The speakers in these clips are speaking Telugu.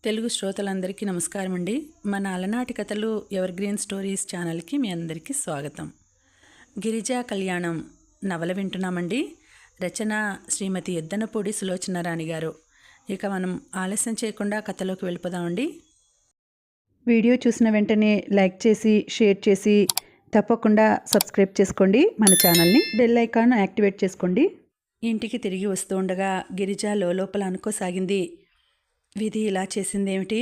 తెలుగు శ్రోతలందరికీ నమస్కారం అండి. మన అలనాటి కథలు ఎవర్ గ్రీన్ స్టోరీస్ ఛానల్కి మీ అందరికీ స్వాగతం. గిరిజా కళ్యాణం నవల వింటున్నామండి. రచన శ్రీమతి ఎద్దనపూడి సులోచనారాణి గారు. ఇక మనం ఆలస్యం చేయకుండా కథలోకి వెళ్ళిపోదామండి. వీడియో చూసిన వెంటనే లైక్ చేసి షేర్ చేసి తప్పకుండా సబ్స్క్రైబ్ చేసుకోండి. మన ఛానల్ని బెల్ ఐకాన్ యాక్టివేట్ చేసుకోండి. ఇంటికి తిరిగి వస్తూ ఉండగా గిరిజ లోపల అనుకోసాగింది. విధి ఇలా చేసిందేమిటి?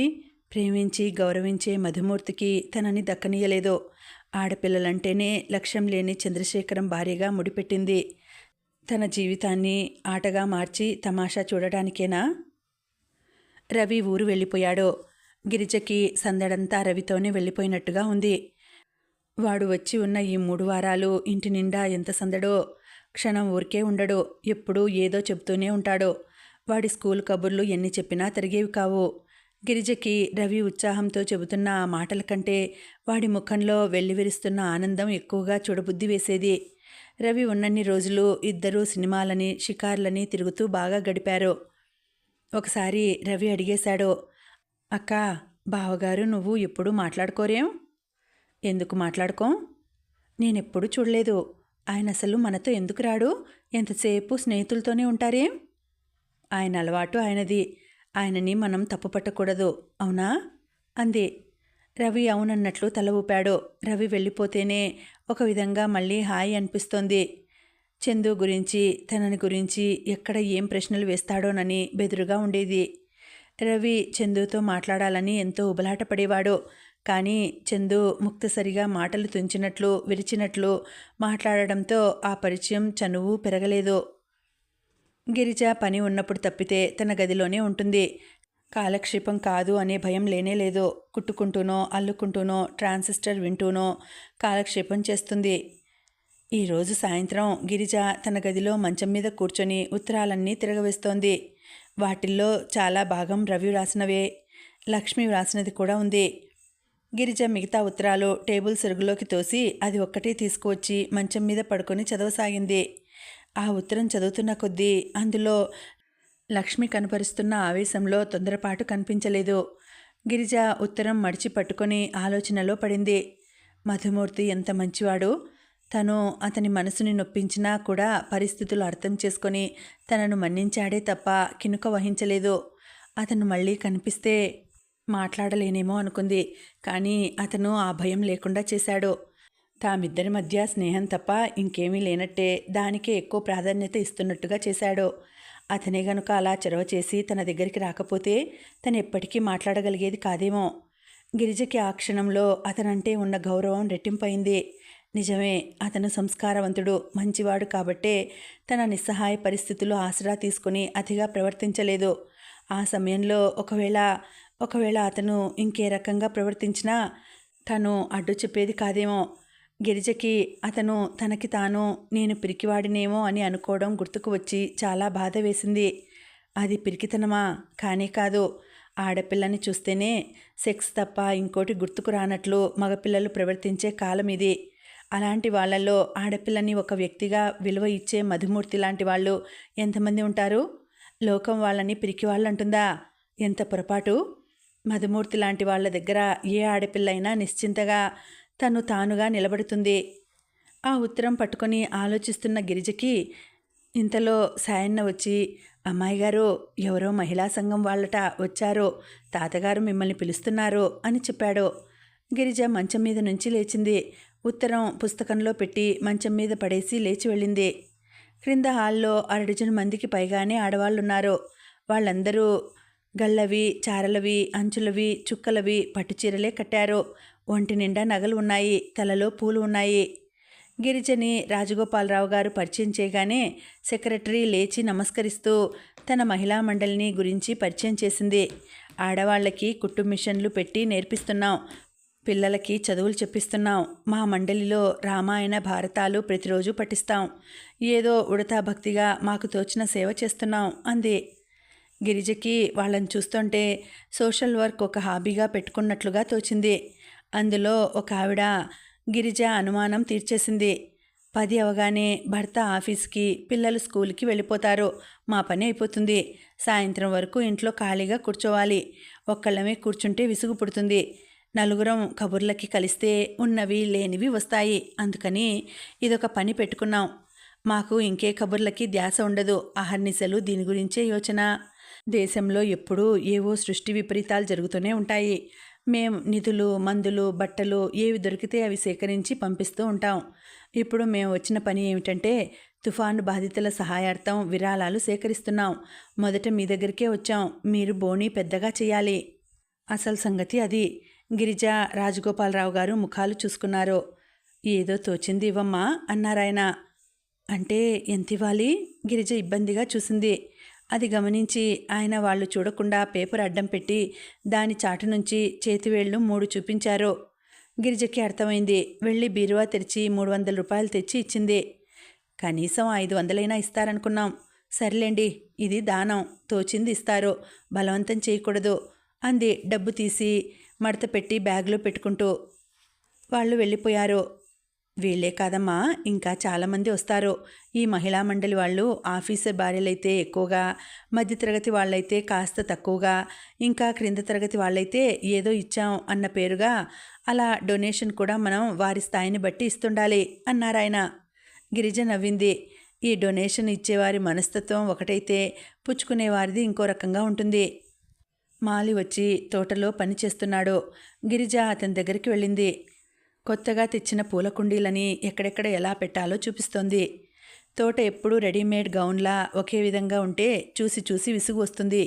ప్రేమించి గౌరవించే మధుమూర్తికి తనని దక్కనీయలేదో. ఆడపిల్లలంటేనే లక్ష్యం లేని చంద్రశేఖరం భార్యగా ముడిపెట్టింది. తన జీవితాన్ని ఆటగా మార్చి తమాషా చూడడానికేనా? రవి ఊరు వెళ్ళిపోయాడు. గిరిజకి సందడంతా రవితోనే వెళ్ళిపోయినట్టుగా ఉంది. వాడు వచ్చి ఉన్న ఈ 3 వారాలు ఇంటి నిండా ఎంత సందడో. క్షణం ఊరికే ఉండడు. ఎప్పుడూ ఏదో చెబుతూనే ఉంటాడు. వాడి స్కూల్ కబుర్లు ఎన్ని చెప్పినా తిరిగేవి కావు. గిరిజకి రవి ఉత్సాహంతో చెబుతున్న ఆ మాటల కంటే వాడి ముఖంలో వెల్లివిరుస్తున్న ఆనందం ఎక్కువగా చూడబుద్ధి వేసేది. రవి ఉన్నన్ని రోజులు ఇద్దరూ సినిమాలని షికార్లని తిరుగుతూ బాగా గడిపారు. ఒకసారి రవి అడిగేశాడు, అక్క, బావగారు నువ్వు ఎప్పుడూ మాట్లాడుకోరేం? ఎందుకు మాట్లాడుకోం? నేనెప్పుడూ చూడలేదు. ఆయన అసలు మనతో ఎందుకు రాడు? ఎంతసేపు స్నేహితులతోనే ఉంటారేం? ఆయన అలవాటు ఆయనది. ఆయనని మనం తప్పుపట్టకూడదు, అవునా? అంది. రవి అవునన్నట్లు తల ఊపాడు. రవి వెళ్ళిపోతేనే ఒక విధంగా మళ్ళీ హాయి అనిపిస్తోంది. చందు గురించి తనని గురించి ఎక్కడ ఏం ప్రశ్నలు వేస్తాడోనని బెదురుగా ఉండేది. రవి చందుతో మాట్లాడాలని ఎంతో ఉబలాట పడేవాడు. కానీ చందు ముక్తసరిగా మాటలు తుంచినట్లు విరిచినట్లు మాట్లాడడంతో ఆ పరిచయం చనువు పెరగలేదు. గిరిజ పని ఉన్నప్పుడు తప్పితే తన గదిలోనే ఉంటుంది. కాలక్షేపం కాదు అనే భయం లేనేలేదు. కుట్టుకుంటూనో అల్లుకుంటూనో ట్రాన్సిస్టర్ వింటూనో కాలక్షేపం చేస్తుంది. ఈరోజు సాయంత్రం గిరిజ తన గదిలో మంచం మీద కూర్చొని ఉత్తరాలన్నీ తిరగవేస్తోంది. వాటిల్లో చాలా భాగం రవి వ్రాసినవే. లక్ష్మి వ్రాసినది కూడా ఉంది. గిరిజ మిగతా ఉత్తరాలు టేబుల్ సరుగులోకి తోసి అది ఒక్కటే తీసుకువచ్చి మంచం మీద పడుకొని చదవసాగింది. ఆ ఉత్తరం చదువుతున్న కొద్దీ అందులో లక్ష్మి కనపరుస్తున్న ఆవేశంలో తొందరపాటు కనిపించలేదు. గిరిజ ఉత్తరం మడిచి పట్టుకొని ఆలోచనలో పడింది. మధుమూర్తి ఎంత మంచివాడు. తను అతని మనసుని నొప్పించినా కూడా పరిస్థితులు అర్థం చేసుకొని తనను మన్నించాడే తప్ప కినుక వహించలేదు. అతను మళ్ళీ కనిపిస్తే మాట్లాడలేనేమో అనుకుంది. కానీ అతను ఆ భయం లేకుండా చేశాడు. తామిద్దరి మధ్య స్నేహం తప్ప ఇంకేమీ లేనట్టే దానికే ఎక్కువ ప్రాధాన్యత ఇస్తున్నట్టుగా చేశాడు. అతనే గనుక అలా చొరవ చేసి తన దగ్గరికి రాకపోతే తను ఎప్పటికీ మాట్లాడగలిగేది కాదేమో. గిరిజకి ఆ క్షణంలో అతనంటే ఉన్న గౌరవం రెట్టింపైంది. నిజమే, అతను సంస్కారవంతుడు, మంచివాడు కాబట్టే తన నిస్సహాయ పరిస్థితులు ఆసరా తీసుకుని అతిగా ప్రవర్తించలేదు. ఆ సమయంలో ఒకవేళ అతను ఇంకే రకంగా ప్రవర్తించినా తను అడ్డు చెప్పేది కాదేమో. గిరిజకి అతను తనకి తాను నేను పిరికివాడినేమో అని అనుకోవడం గుర్తుకు వచ్చి చాలా బాధ వేసింది. అది పిరికితనమా? కానే కాదు. ఆడపిల్లని చూస్తేనే సెక్స్ తప్ప ఇంకోటి గుర్తుకు రానట్లు మగపిల్లలు ప్రవర్తించే కాలం ఇది. అలాంటి వాళ్ళల్లో ఆడపిల్లని ఒక వ్యక్తిగా విలువ ఇచ్చే మధుమూర్తి లాంటి వాళ్ళు ఎంతమంది ఉంటారు? లోకం వాళ్ళని పిరికి వాళ్ళంటుందా? ఎంత పొరపాటు! మధుమూర్తి లాంటి వాళ్ళ దగ్గర ఏ ఆడపిల్లైనా నిశ్చింతగా తను తానుగా నిలబడుతుంది. ఆ ఉత్తరం పట్టుకొని ఆలోచిస్తున్న గిరిజకి ఇంతలో సాయన్న వచ్చి, అమ్మాయి గారు, ఎవరో మహిళా సంఘం వాళ్ళట వచ్చారు, తాతగారు మిమ్మల్ని పిలుస్తున్నారు అని చెప్పాడు. గిరిజ మంచం మీద నుంచి లేచింది. ఉత్తరం పుస్తకంలో పెట్టి మంచం మీద పడేసి లేచి వెళ్ళింది. క్రింద హాల్లో 6 డజను మందికి పైగానే ఆడవాళ్ళున్నారు. వాళ్ళందరూ గళ్ళవి, చారలవి, అంచులవి, చుక్కలవి పట్టుచీరలే కట్టారు. ఒంటి నిండా నగలు ఉన్నాయి. తలలో పూలు ఉన్నాయి. గిరిజని రాజగోపాలరావు గారు పరిచయం చేయగానే సెక్రటరీ లేచి నమస్కరిస్తూ తన మహిళా మండలిని గురించి పరిచయం చేసింది. ఆడవాళ్ళకి కుట్టు మిషన్లు పెట్టి నేర్పిస్తున్నాం. పిల్లలకి చదువులు చెప్పిస్తున్నాం. మా మండలిలో రామాయణ భారతాలు ప్రతిరోజు పఠిస్తాం. ఏదో ఉడతా భక్తిగా మాకు తోచిన సేవ చేస్తున్నాం అంది. గిరిజకి వాళ్ళని చూస్తుంటే సోషల్ వర్క్ ఒక హాబీగా పెట్టుకున్నట్లుగా తోచింది. అందులో ఒక ఆవిడ గిరిజ అనుమానం తీర్చేసింది. 10 అవగానే భర్త ఆఫీస్కి, పిల్లలు స్కూల్కి వెళ్ళిపోతారు. మా పని అయిపోతుంది. సాయంత్రం వరకు ఇంట్లో ఖాళీగా కూర్చోవాలి. ఒక్కళ్ళమే కూర్చుంటే విసుగు పుడుతుంది. నలుగురం కబుర్లకి కలిస్తే ఉన్నవి లేనివి వస్తాయి. అందుకని ఇదొక పని పెట్టుకున్నాం. మాకు ఇంకే కబుర్లకి ధ్యాస ఉండదు. అహర్నిశలు దీని గురించే యోచన. దేశంలో ఎప్పుడూ ఏవో సృష్టి విపరీతాలు జరుగుతూనే ఉంటాయి. మేం నిధులు, మందులు, బట్టలు ఏవి దొరికితే అవి సేకరించి పంపిస్తూ ఉంటాం. ఇప్పుడు మేము వచ్చిన పని ఏమిటంటే తుఫాను బాధితుల సహాయార్థం విరాళాలు సేకరిస్తున్నాం. మొదట మీ దగ్గరికే వచ్చాం. మీరు బోణీ పెద్దగా చేయాలి. అసలు సంగతి అది. గిరిజ, రాజగోపాలరావు గారు ముఖాలు చూసుకున్నారు. ఏదో తోచింది ఇవ్వమ్మా అన్నారాయన. అంటే ఎంతివ్వాలి? గిరిజ ఇబ్బందిగా చూసింది. అది గమనించి ఆయన వాళ్ళు చూడకుండా పేపర్ అడ్డం పెట్టి దాని చాటు నుంచి చేతివేళ్లు 3 చూపించారు. గిరిజకి అర్థమైంది. వెళ్ళి బీరువా తెరిచి 300 రూపాయలు తెచ్చి ఇచ్చింది. కనీసం 500 ఇస్తారనుకున్నాం. సర్లేండి, ఇది దానం, తోచింది ఇస్తారు, బలవంతం చేయకూడదు అంది డబ్బు తీసి మడత పెట్టి బ్యాగ్లో పెట్టుకుంటూ. వాళ్ళు వెళ్ళిపోయారు. వీళ్ళే కాదమ్మా, ఇంకా చాలామంది వస్తారు. ఈ మహిళా మండలి వాళ్ళు ఆఫీసర్ భార్యలైతే ఎక్కువగా, మధ్యతరగతి వాళ్ళైతే కాస్త తక్కువగా, ఇంకా క్రింద తరగతి వాళ్ళైతే ఏదో ఇచ్చాం అన్న పేరుగా, అలా డొనేషన్ కూడా మనం వారి స్థాయిని బట్టి ఇస్తుండాలి అన్నారాయన. గిరిజ నవ్వింది. ఈ డొనేషన్ ఇచ్చేవారి మనస్తత్వం ఒకటైతే పుచ్చుకునేవారిది ఇంకో రకంగా ఉంటుంది. మాలి వచ్చి తోటలో పని చేస్తున్నాడు. గిరిజ అతని దగ్గరికి వెళ్ళింది. కొత్తగా తెచ్చిన పూల కుండీలని ఎక్కడెక్కడ ఎలా పెట్టాలో చూపిస్తోంది. తోట ఎప్పుడూ రెడీమేడ్ గౌన్లా ఒకే విధంగా ఉంటే చూసి చూసి విసుగు వస్తుంది.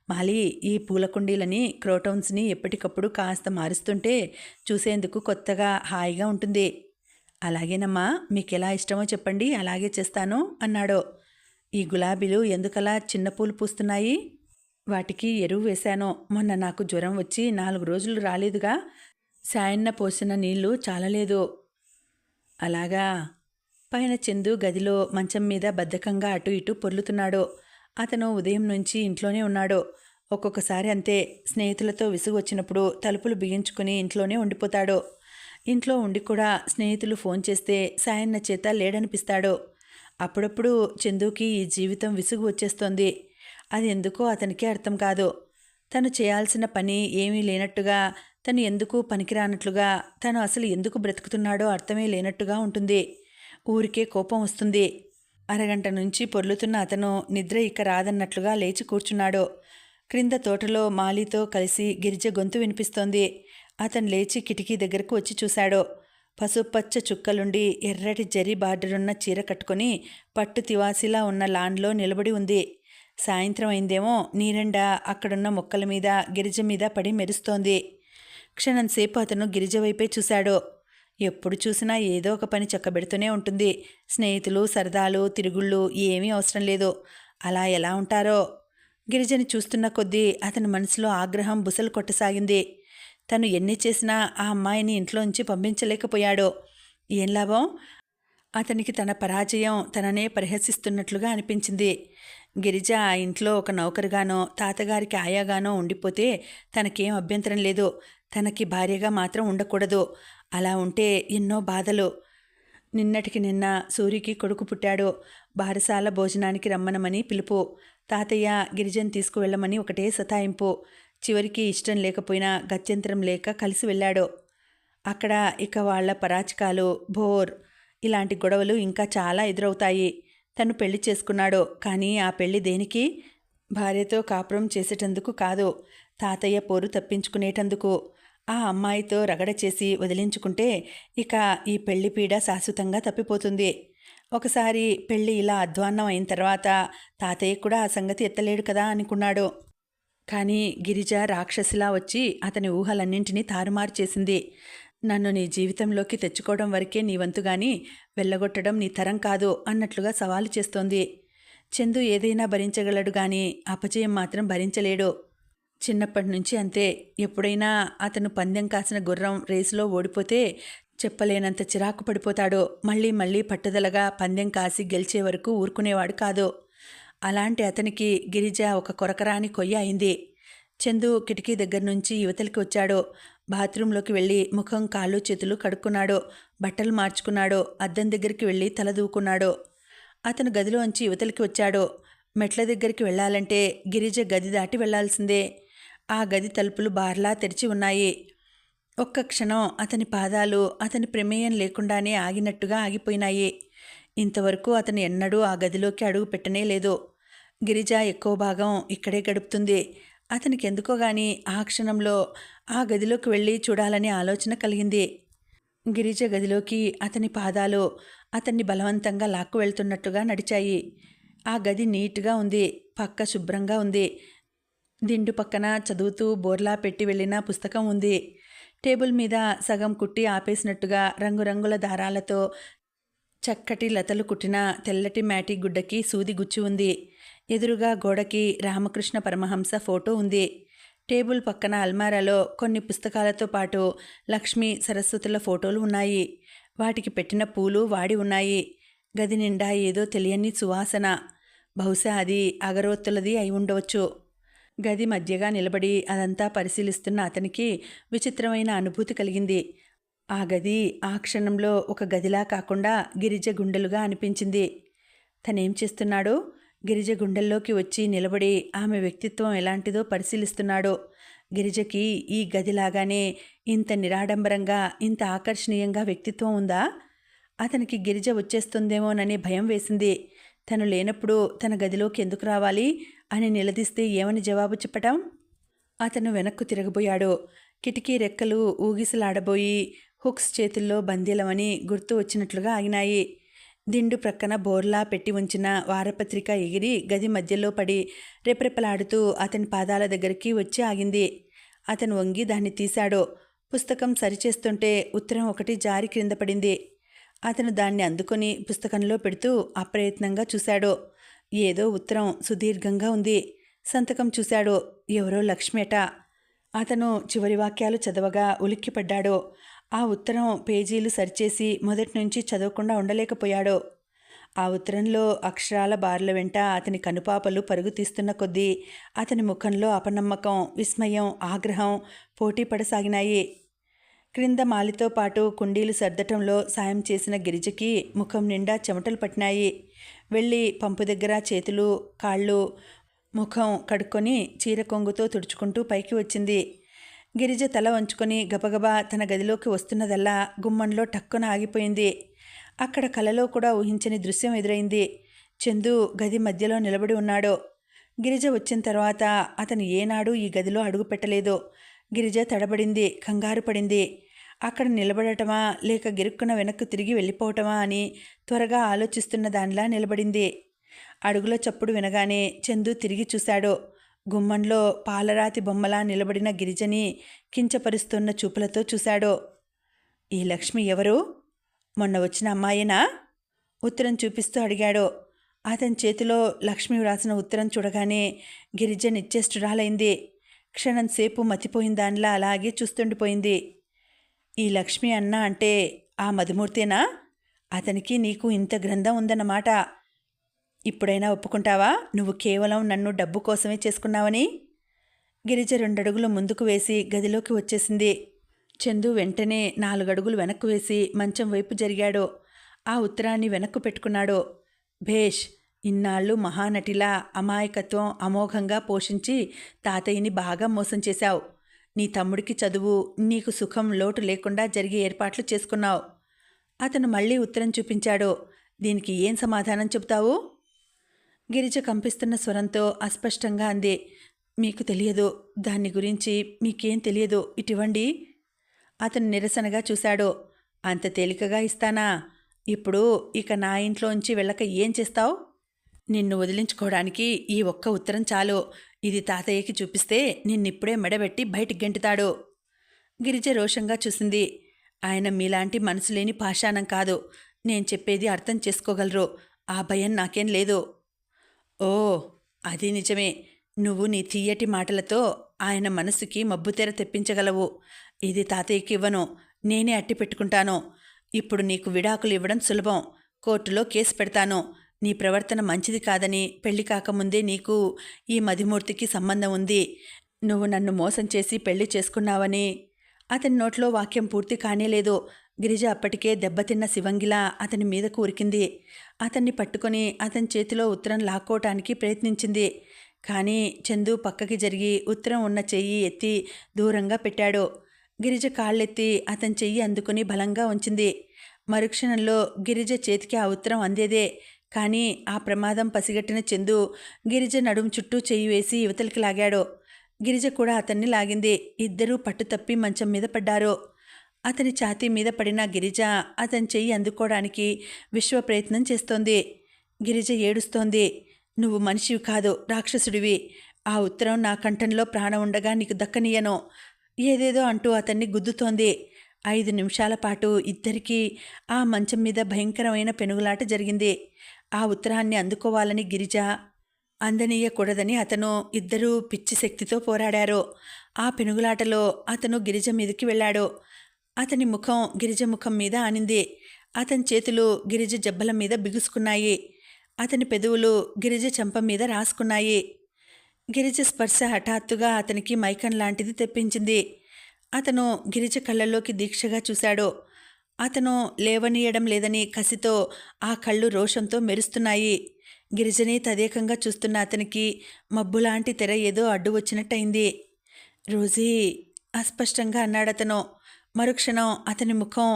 మాలి, ఈ పూల కుండీలని, క్రోటౌన్స్ని ఎప్పటికప్పుడు కాస్త మారుస్తుంటే చూసేందుకు కొత్తగా హాయిగా ఉంటుంది. అలాగేనమ్మా, మీకు ఎలా ఇష్టమో చెప్పండి, అలాగే చేస్తాను అన్నాడు. ఈ గులాబీలు ఎందుకలా చిన్న పూలు పూస్తున్నాయి? వాటికి ఎరువు వేశాను. మొన్న నాకు జ్వరం వచ్చి 4 రోజులు రాలేదుగా, సాయన్న పోసిన నీళ్లు చాలలేదు. అలాగా. పైన చందు గదిలో మంచం మీద బద్ధకంగా అటు ఇటు పొర్లుతున్నాడు. అతను ఉదయం నుంచి ఇంట్లోనే ఉన్నాడు. ఒక్కొక్కసారి అంతే. స్నేహితులతో విసుగు వచ్చినప్పుడు తలుపులు బిగించుకుని ఇంట్లోనే ఉండిపోతాడు. ఇంట్లో ఉండి కూడా స్నేహితులు ఫోన్ చేస్తే సాయన్న చేత లేడనిపిస్తాడు. అప్పుడప్పుడు చందుకి ఈ జీవితం విసుగు వచ్చేస్తోంది. అది ఎందుకో అతనికే అర్థం కాదు. తను చేయాల్సిన పని ఏమీ లేనట్టుగా, తను ఎందుకు పనికిరానట్లుగా, తను అసలు ఎందుకు బ్రతుకుతున్నాడో అర్థమే లేనట్టుగా ఉంటుంది. ఊరికే కోపం వస్తుంది. అరగంట నుంచి పొర్లుతున్న అతను నిద్ర ఇక రాదన్నట్లుగా లేచి కూర్చున్నాడు. క్రింద తోటలో మాలితో కలిసి గిరిజ గొంతు వినిపిస్తోంది. అతను లేచి కిటికీ దగ్గరకు వచ్చి చూశాడు. పసుపచ్చ చుక్కలుండి ఎర్రటి జరీ బార్డరున్న చీర కట్టుకొని పట్టు తివాసిలా ఉన్న లాన్లో నిలబడి ఉంది. సాయంత్రం అయిందేమో. నీరెండ అక్కడున్న మొక్కల మీద, గిరిజ మీద పడి మెరుస్తోంది. క్షణంసేపు అతను గిరిజ వైపే చూశాడు. ఎప్పుడు చూసినా ఏదో ఒక పని చక్కబెడుతూనే ఉంటుంది. స్నేహితులు, సరదాలు, తిరుగుళ్ళు ఏమీ అవసరం లేదు. అలా ఎలా ఉంటారో. గిరిజని చూస్తున్న కొద్దీ అతని మనసులో ఆగ్రహం బుసలు కొట్టసాగింది. తను ఎన్ని చేసినా ఆ అమ్మాయిని ఇంట్లోంచి పంపించలేకపోయాడు. ఏం లాభం? అతనికి తన పరాజయం తననే పరిహసిస్తున్నట్లుగా అనిపించింది. గిరిజ ఆ ఇంట్లో ఒక నౌకరుగానో, తాతగారికి ఆయాగానో ఉండిపోతే తనకేం అభ్యంతరం లేదు. తనకి భార్యగా మాత్రం ఉండకూడదు. అలా ఉంటే ఎన్నో బాధలు. నిన్నటికి నిన్న సూరికి కొడుకు పుట్టాడు. బారసాల భోజనానికి రమ్మనమని పిలుపు. తాతయ్య గిరిజను తీసుకువెళ్ళమని ఒకటే సతాయింపు. చివరికి ఇష్టం లేకపోయినా గత్యంతరం లేక కలిసి వెళ్ళాడు. అక్కడ ఇక వాళ్ల పరాచకాలు, భోర్ ఇలాంటి గొడవలు ఇంకా చాలా ఎదురవుతాయి. తను పెళ్లి చేసుకున్నాడు. కానీ ఆ పెళ్లి దేనికి? భార్యతో కాపురం చేసేటందుకు కాదు, తాతయ్య పోరు తప్పించుకునేటందుకు. ఆ అమ్మాయితో రగడ చేసి వదిలించుకుంటే ఇక ఈ పెళ్లి పీడ శాశ్వతంగా తప్పిపోతుంది. ఒకసారి పెళ్లి ఇలా అధ్వాన్నం అయిన తర్వాత తాతయ్య కూడా ఆ సంగతి ఎత్తలేడు కదా అనుకున్నాడు. కానీ గిరిజ రాక్షసిలా వచ్చి అతని ఊహలన్నింటినీ తారుమారు చేసింది. నన్ను నీ జీవితంలోకి తెచ్చుకోవడం వరకే నీ వంతుగాని వెళ్ళగొట్టడం నీ తరం కాదు అన్నట్లుగా సవాలు చేస్తోంది. చందు ఏదైనా భరించగలడు గాని అపజయం మాత్రం భరించలేడు. చిన్నప్పటి నుంచి అంతే. ఎప్పుడైనా అతను పందెం కాసిన గుర్రం రేసులో ఓడిపోతే చెప్పలేనంత చిరాకు పడిపోతాడు. మళ్ళీ మళ్ళీ పట్టుదలగా పందెం కాసి గెలిచే వరకు ఊరుకునేవాడు కాదు. అలాంటి అతనికి గిరిజ ఒక కొరకరాని కొయ్య అయింది. చందు కిటికీ దగ్గర నుంచి యువతలకి వచ్చాడు. బాత్రూంలోకి వెళ్ళి ముఖం, కాళ్ళు, చేతులు కడుక్కున్నాడు. బట్టలు మార్చుకున్నాడు. అద్దం దగ్గరికి వెళ్ళి తల దూకున్నాడు. అతను గదిలోంచి యువతలకి వచ్చాడు. మెట్ల దగ్గరికి వెళ్ళాలంటే గిరిజ గది దాటి వెళ్లాల్సిందే. ఆ గది తలుపులు బార్లా తెరిచి ఉన్నాయి. ఒక్క క్షణం అతని పాదాలు అతని ప్రమేయం లేకుండానే ఆగినట్టుగా ఆగిపోయినాయి. ఇంతవరకు అతను ఎన్నడూ ఆ గదిలోకి అడుగు పెట్టనే లేదు. గిరిజ ఎక్కువ భాగం ఇక్కడే గడుపుతుంది. అతనికి ఎందుకో గాని ఆ క్షణంలో ఆ గదిలోకి వెళ్ళి చూడాలనే ఆలోచన కలిగింది. గిరిజ గదిలోకి అతని పాదాలు అతన్ని బలవంతంగా లాక్కు వెళ్తున్నట్టుగా నడిచాయి. ఆ గది నీట్గా ఉంది. పక్క శుభ్రంగా ఉంది. దిండు పక్కన చదువుతూ బోర్లా పెట్టి వెళ్ళిన పుస్తకం ఉంది. టేబుల్ మీద సగం కుట్టి ఆపేసినట్టుగా రంగురంగుల దారాలతో చక్కటి లతలు కుట్టిన తెల్లటి మ్యాటి గుడ్డకి సూది గుచ్చి ఉంది. ఎదురుగా గోడకి రామకృష్ణ పరమహంస ఫోటో ఉంది. టేబుల్ పక్కన అల్మారాలో కొన్ని పుస్తకాలతో పాటు లక్ష్మీ, సరస్వతుల ఫోటోలు ఉన్నాయి. వాటికి పెట్టిన పూలు వాడి ఉన్నాయి. గది నిండా ఏదో తెలియని సువాసన. బహుశా అది అగరొత్తులది అయి ఉండవచ్చు. గది మధ్యగా నిలబడి అదంతా పరిశీలిస్తున్న అతనికి విచిత్రమైన అనుభూతి కలిగింది. ఆ గది ఆ క్షణంలో ఒక గదిలా కాకుండా గిరిజ గుండెలుగా అనిపించింది. తనేం చేస్తున్నాడు? గిరిజ గుండెల్లోకి వచ్చి నిలబడి ఆమె వ్యక్తిత్వం ఎలాంటిదో పరిశీలిస్తున్నాడు. గిరిజకి ఈ గదిలాగానే ఇంత నిరాడంబరంగా, ఇంత ఆకర్షణీయంగా వ్యక్తిత్వం ఉందా? అతనికి గిరిజ వచ్చేస్తుందేమోననే భయం వేసింది. తను లేనప్పుడు తన గదిలోకి ఎందుకు రావాలి అని నిలదీస్తే ఏమని జవాబు చెప్పటం? అతను వెనక్కు తిరగబోయాడు. కిటికీ రెక్కలు ఊగిసలాడబోయి హుక్స్ చేతుల్లో బందీలమని గుర్తు వచ్చినట్లుగా ఆగినాయి. దిండు ప్రక్కన బోర్లా పెట్టి ఉంచిన వారపత్రిక ఎగిరి గది మధ్యలో పడి రెపరెపలాడుతూ అతని పాదాల దగ్గరికి వచ్చి ఆగింది. అతను వంగి దాన్ని తీశాడు. పుస్తకం సరిచేస్తుంటే ఉత్తరం ఒకటి జారి క్రింద పడింది. అతను దాన్ని అందుకొని పుస్తకంలో పెడుతూ అప్రయత్నంగా చూశాడు. ఏదో ఉత్తరం సుదీర్ఘంగా ఉంది. సంతకం చూశాడు. ఎవరో లక్ష్మి అట. అతను చివరి వాక్యాలు చదవగా ఉలిక్కిపడ్డాడు. ఆ ఉత్తరం పేజీలు సరిచేసి మొదటి నుంచి చదవకుండా ఉండలేకపోయాడు. ఆ ఉత్తరంలో అక్షరాల బార్ల వెంట అతని కనుపాపలు పరుగు తీస్తున్న కొద్దీ అతని ముఖంలో అపనమ్మకం, విస్మయం, ఆగ్రహం పోటీ పడసాగినాయి. క్రింద మాలితో పాటు కుండీలు సర్దటంలో సాయం చేసిన గిరిజకి ముఖం నిండా చెమటలు పట్టినాయి. వెళ్ళి పంపు దగ్గర చేతులు, కాళ్ళు, ముఖం కడుక్కొని చీర కొంగుతో తుడుచుకుంటూ పైకి వచ్చింది. గిరిజ తల వంచుకొని గబగబా తన గదిలోకి వస్తున్నదల్లా గుమ్మంలో టక్కున ఆగిపోయింది. అక్కడ కలలో కూడా ఊహించని దృశ్యం ఎదురైంది. చందు గది మధ్యలో నిలబడి ఉన్నాడు. గిరిజ వచ్చిన తర్వాత అతను ఏనాడు ఈ గదిలో అడుగు పెట్టలేదు. గిరిజ తడబడింది, కంగారు పడింది. అక్కడ నిలబడటమా లేక గిరుక్కున వెనక్కు తిరిగి వెళ్ళిపోవటమా అని త్వరగా ఆలోచిస్తున్న దానిలా నిలబడింది. అడుగుల చప్పుడు వినగానే చందు తిరిగి చూశాడు. గుమ్మంలో పాలరాతి బొమ్మలా నిలబడిన గిరిజని కించపరుస్తున్న చూపులతో చూశాడు. ఈ లక్ష్మి ఎవరు? మొన్న వచ్చిన అమ్మాయేనా? ఉత్తరం చూపిస్తూ అడిగాడు. అతని చేతిలో లక్ష్మి వ్రాసిన ఉత్తరం చూడగానే గిరిజ నిశ్చేష్టురాలైంది. క్షణం సేపు మతిపోయిన దానిలా అలాగే చూస్తుండిపోయింది. ఈ లక్ష్మి అన్న అంటే ఆ మధుమూర్తేనా? అతనికి నీకు ఇంత గ్రంథం ఉందన్నమాట. ఇప్పుడైనా ఒప్పుకుంటావా నువ్వు కేవలం నన్ను డబ్బు కోసమే చేసుకున్నావని? గిరిజ 2 అడుగులు ముందుకు వేసి గదిలోకి వచ్చేసింది. చందు వెంటనే 4 అడుగులు వెనక్కు వేసి మంచం వైపు జరిగాడు. ఆ ఉత్తరాన్ని వెనక్కు పెట్టుకున్నాడు. భేష్, ఇన్నాళ్ళు మహానటిలా అమాయకత్వం అమోఘంగా పోషించి తాతయ్యని బాగా మోసం చేశావు. నీ తమ్ముడికి చదువు, నీకు సుఖం లోటు లేకుండా జరిగే ఏర్పాట్లు చేసుకున్నావు. అతను మళ్ళీ ఉత్తరం చూపించాడు. దీనికి ఏం సమాధానం చెబుతావు? గిరిజ కంపిస్తున్న స్వరంతో అస్పష్టంగా అంది. మీకు తెలియదు, దాన్ని గురించి మీకేం తెలియదు, ఇటివ్వండి. అతను నిరసనగా చూశాడు. అంత తేలికగా ఇస్తానా? ఇప్పుడు ఇక నా ఇంట్లోంచి వెళ్ళక ఏం చేస్తావు? నిన్ను వదిలించుకోవడానికి ఈ ఒక్క ఉత్తరం చాలు. ఇది తాతయ్యకి చూపిస్తే నిన్నిప్పుడే మెడబెట్టి బయటికి గెంటుతాడు. గిరిజ రోషంగా చూసింది. ఆయన మీలాంటి మనసు లేని పాషాణం కాదు. నేను చెప్పేది అర్థం చేసుకోగలరు. ఆ భయం నాకేం లేదు. ఓ, అది నిజమే. నువ్వు నీ తీయటి మాటలతో ఆయన మనసుకి మబ్బుతెర తెప్పించగలవు. ఇది తాతయ్యకి ఇవ్వను, నేనే అట్టి పెట్టుకుంటాను. ఇప్పుడు నీకు విడాకులు ఇవ్వడం సులభం. కోర్టులో కేసు పెడతాను. నీ ప్రవర్తన మంచిది కాదని పెళ్లి కాకముందే నీకు ఈ మధుమూర్తికి సంబంధం ఉంది. నువ్వు నన్ను మోసం చేసి పెళ్లి చేసుకున్నావని. అతని నోట్లో వాక్యం పూర్తి కానేలేదు. గిరిజ అప్పటికే దెబ్బతిన్న శివంగిలా అతని మీదకు ఉరికింది. అతన్ని పట్టుకొని అతని చేతిలో ఉత్తరం లాక్కోవటానికి ప్రయత్నించింది. కానీ చందు పక్కకి జరిగి ఉత్తరం ఉన్న చెయ్యి ఎత్తి దూరంగా పెట్టాడు. గిరిజ కాళ్ళెత్తి అతని చెయ్యి అందుకుని బలంగా ఉంచింది. మరుక్షణంలో గిరిజ చేతికి ఆ ఉత్తరం అందేదే. కానీ ఆ ప్రమాదం పసిగట్టిన చందు గిరిజ నడుం చుట్టూ చెయ్యి వేసి యువతలకి లాగాడు. గిరిజ కూడా అతన్ని లాగింది. ఇద్దరూ పట్టుతప్పి మంచం మీద పడ్డారు. అతని ఛాతీ మీద పడిన గిరిజ అతని చెయ్యి అందుకోవడానికి విశ్వ ప్రయత్నం చేస్తోంది. గిరిజ ఏడుస్తోంది. నువ్వు మనిషివి కాదు, రాక్షసుడివి. ఆ ఉత్తరం నా కంఠంలో ప్రాణం ఉండగా నీకు దక్కనీయను. ఏదేదో అంటూ అతన్ని గుద్దుతోంది. 5 నిమిషాల పాటు ఇద్దరికీ ఆ మంచం మీద భయంకరమైన పెనుగులాట జరిగింది. ఆ ఉత్తరాన్ని అందుకోవాలని గిరిజ, అందనీయకూడదని అతను, ఇద్దరూ పిచ్చి శక్తితో పోరాడారు. ఆ పెనుగులాటలో అతను గిరిజ మీదకి వెళ్ళాడు. అతని ముఖం గిరిజ ముఖం మీద ఆనింది. అతని చేతులు గిరిజ జబ్బల మీద బిగుసుకున్నాయి. అతని పెదవులు గిరిజ చెంప మీద రాసుకున్నాయి. గిరిజ స్పర్శ హఠాత్తుగా అతనికి మైకం లాంటిది తెప్పించింది. అతను గిరిజ కళ్ళల్లోకి దీక్షగా చూశాడు. అతను లేవనీయడం లేదని కసితో ఆ కళ్ళు రోషంతో మెరుస్తున్నాయి. గిరిజని తదేకంగా చూస్తున్న అతనికి మబ్బులాంటి తెర ఏదో అడ్డు వచ్చినట్టయింది. రోజీ, అస్పష్టంగా అన్నాడతను. మరుక్షణం అతని ముఖం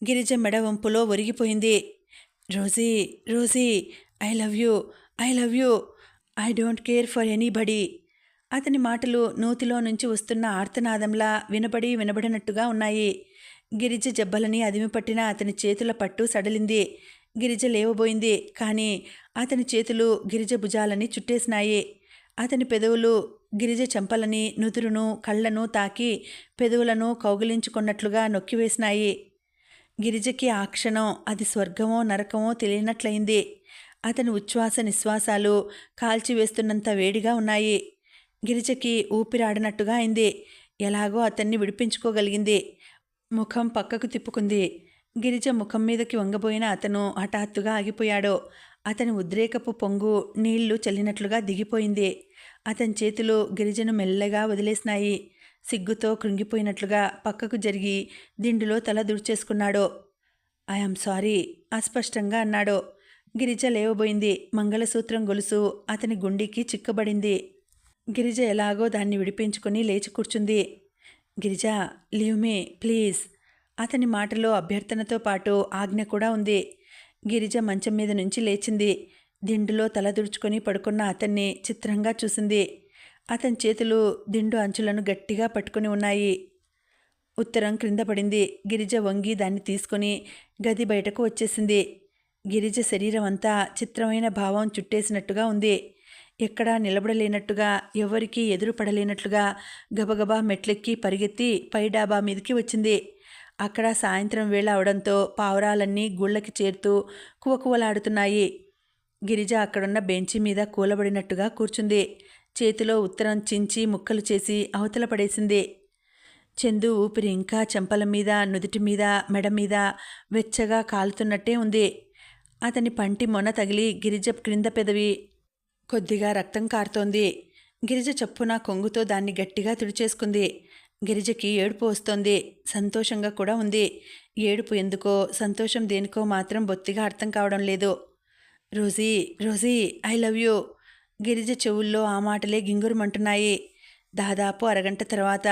గిరిజ మెడ వంపులో ఒరిగిపోయింది. Rosie, Rosie, I love you, I love you, I don't care for anybody. అతని మాటలు నూతిలో నుంచి వస్తున్న ఆర్తనాదంలా వినబడినట్టుగా ఉన్నాయి. గిరిజ జబ్బలని అదిమిపట్టిన అతని చేతుల పట్టు సడలింది. గిరిజ లేవబోయింది. కానీ అతని చేతులు గిరిజ భుజాలని చుట్టేసినాయి. అతని పెదవులు గిరిజ చెంపలని, నుదురును, కళ్ళను తాకి పెదవులను కౌగిలించుకున్నట్లుగా నొక్కివేసినాయి. గిరిజకి ఆ క్షణం అది స్వర్గమో నరకమో తెలియనట్లయింది. అతని ఉచ్ఛ్వాస నిశ్వాసాలు కాల్చివేస్తున్నంత వేడిగా ఉన్నాయి. గిరిజకి ఊపిరాడనట్టుగా అయింది. ఎలాగో అతన్ని విడిపించుకోగలిగింది. ముఖం పక్కకు తిప్పుకుంది. గిరిజ ముఖం మీదకి వంగబోయిన అతను హఠాత్తుగా ఆగిపోయాడు. అతని ఉద్రేకపు పొంగు నీళ్లు చల్లినట్లుగా దిగిపోయింది. అతని చేతులు గిరిజను మెల్లగా వదిలేసినాయి. సిగ్గుతో కృంగిపోయినట్లుగా పక్కకు జరిగి దిండులో తల దుడిచేసుకున్నాడు. ఐఎమ్ సారీ, అస్పష్టంగా అన్నాడు. గిరిజ లేవబోయింది. మంగళసూత్రం గొలుసు అతని గుండీకి చిక్కబడింది. గిరిజ ఎలాగో దాన్ని విడిపించుకుని లేచి కూర్చుంది. Girija, leave me please. అతని మాటలో అభ్యర్థనతో పాటు ఆజ్ఞ కూడా ఉంది. గిరిజ మంచం మీద నుంచి లేచింది. దిండులో తల దుడుచుకొని పడుకున్న అతన్ని చిత్రంగా చూసింది. అతని చేతులు దిండు అంచులను గట్టిగా పట్టుకుని ఉన్నాయి. ఉత్తరం క్రింద పడింది. గిరిజ వంగి దాన్ని తీసుకుని గది బయటకు వచ్చేసింది. గిరిజ శరీరం అంతా చిత్రమైన భావం చుట్టేసినట్టుగా ఉంది. ఎక్కడా నిలబడలేనట్టుగా, ఎవరికీ ఎదురుపడలేనట్లుగా గబగబా మెట్లెక్కి పరిగెత్తి పై డాబా మీదకి వచ్చింది. అక్కడ సాయంత్రం వేళ అవడంతో పావురాలన్నీ గుళ్ళకి చేరుతూ కువకువలాడుతున్నాయి. గిరిజ అక్కడున్న బెంచి మీద కూలబడినట్టుగా కూర్చుంది. చేతిలో ఉత్తరం చించి ముక్కలు చేసి అవతల పడేసింది. చందు ఊపిరి ఇంకా చెంపల మీద, నుదుటి మీద, మెడ మీద వెచ్చగా కాలుతున్నట్టే ఉంది. అతని పంటి మొన తగిలి గిరిజ క్రింద పెదవి కొద్దిగా రక్తం కారుతోంది. గిరిజ చప్పున కొంగుతో దాన్ని గట్టిగా తుడిచేసుకుంది. గిరిజకి ఏడుపు వస్తోంది. సంతోషంగా కూడా ఉంది. ఏడుపు ఎందుకో, సంతోషం దేనికో మాత్రం బొత్తిగా అర్థం కావడం లేదు. Rosie, Rosie, I love you. Girija చెవుల్లో ఆ మాటలే గింగురుమంటున్నాయి. దాదాపు అరగంట తర్వాత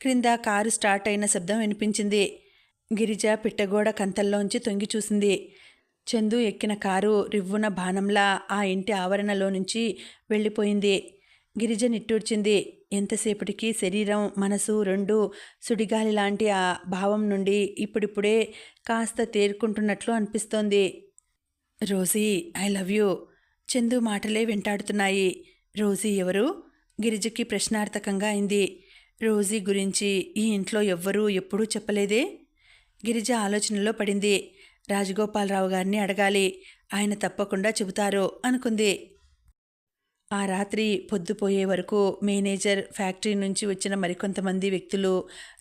క్రింద కారు స్టార్ట్ అయిన శబ్దం వినిపించింది. గిరిజ పిట్టగోడ కంతల్లోంచి తొంగి చూసింది. చందు ఎక్కిన కారు రివ్వున బాణంలా ఆ ఇంటి ఆవరణలో నుంచి వెళ్ళిపోయింది. గిరిజ నిట్టూర్చింది. ఎంతసేపటికి శరీరం, మనసు రెండూ సుడిగాలి లాంటి ఆ భావం నుండి ఇప్పుడిప్పుడే కాస్త తేరుకుంటున్నట్లు అనిపిస్తోంది. Rosie, I love you. Chandu మాటలే వెంటాడుతున్నాయి. రోజీ ఎవరు? గిరిజకి ప్రశ్నార్థకంగా అయింది. రోజీ గురించి ఈ ఇంట్లో ఎవ్వరూ ఎప్పుడూ చెప్పలేదే. గిరిజ ఆలోచనలో పడింది. రాజగోపాలరావు గారిని అడగాలి, ఆయన తప్పకుండా చెబుతారు అనుకుంది. ఆ రాత్రి పొద్దుపోయే వరకు మేనేజర్, ఫ్యాక్టరీ నుంచి వచ్చిన మరికొంతమంది వ్యక్తులు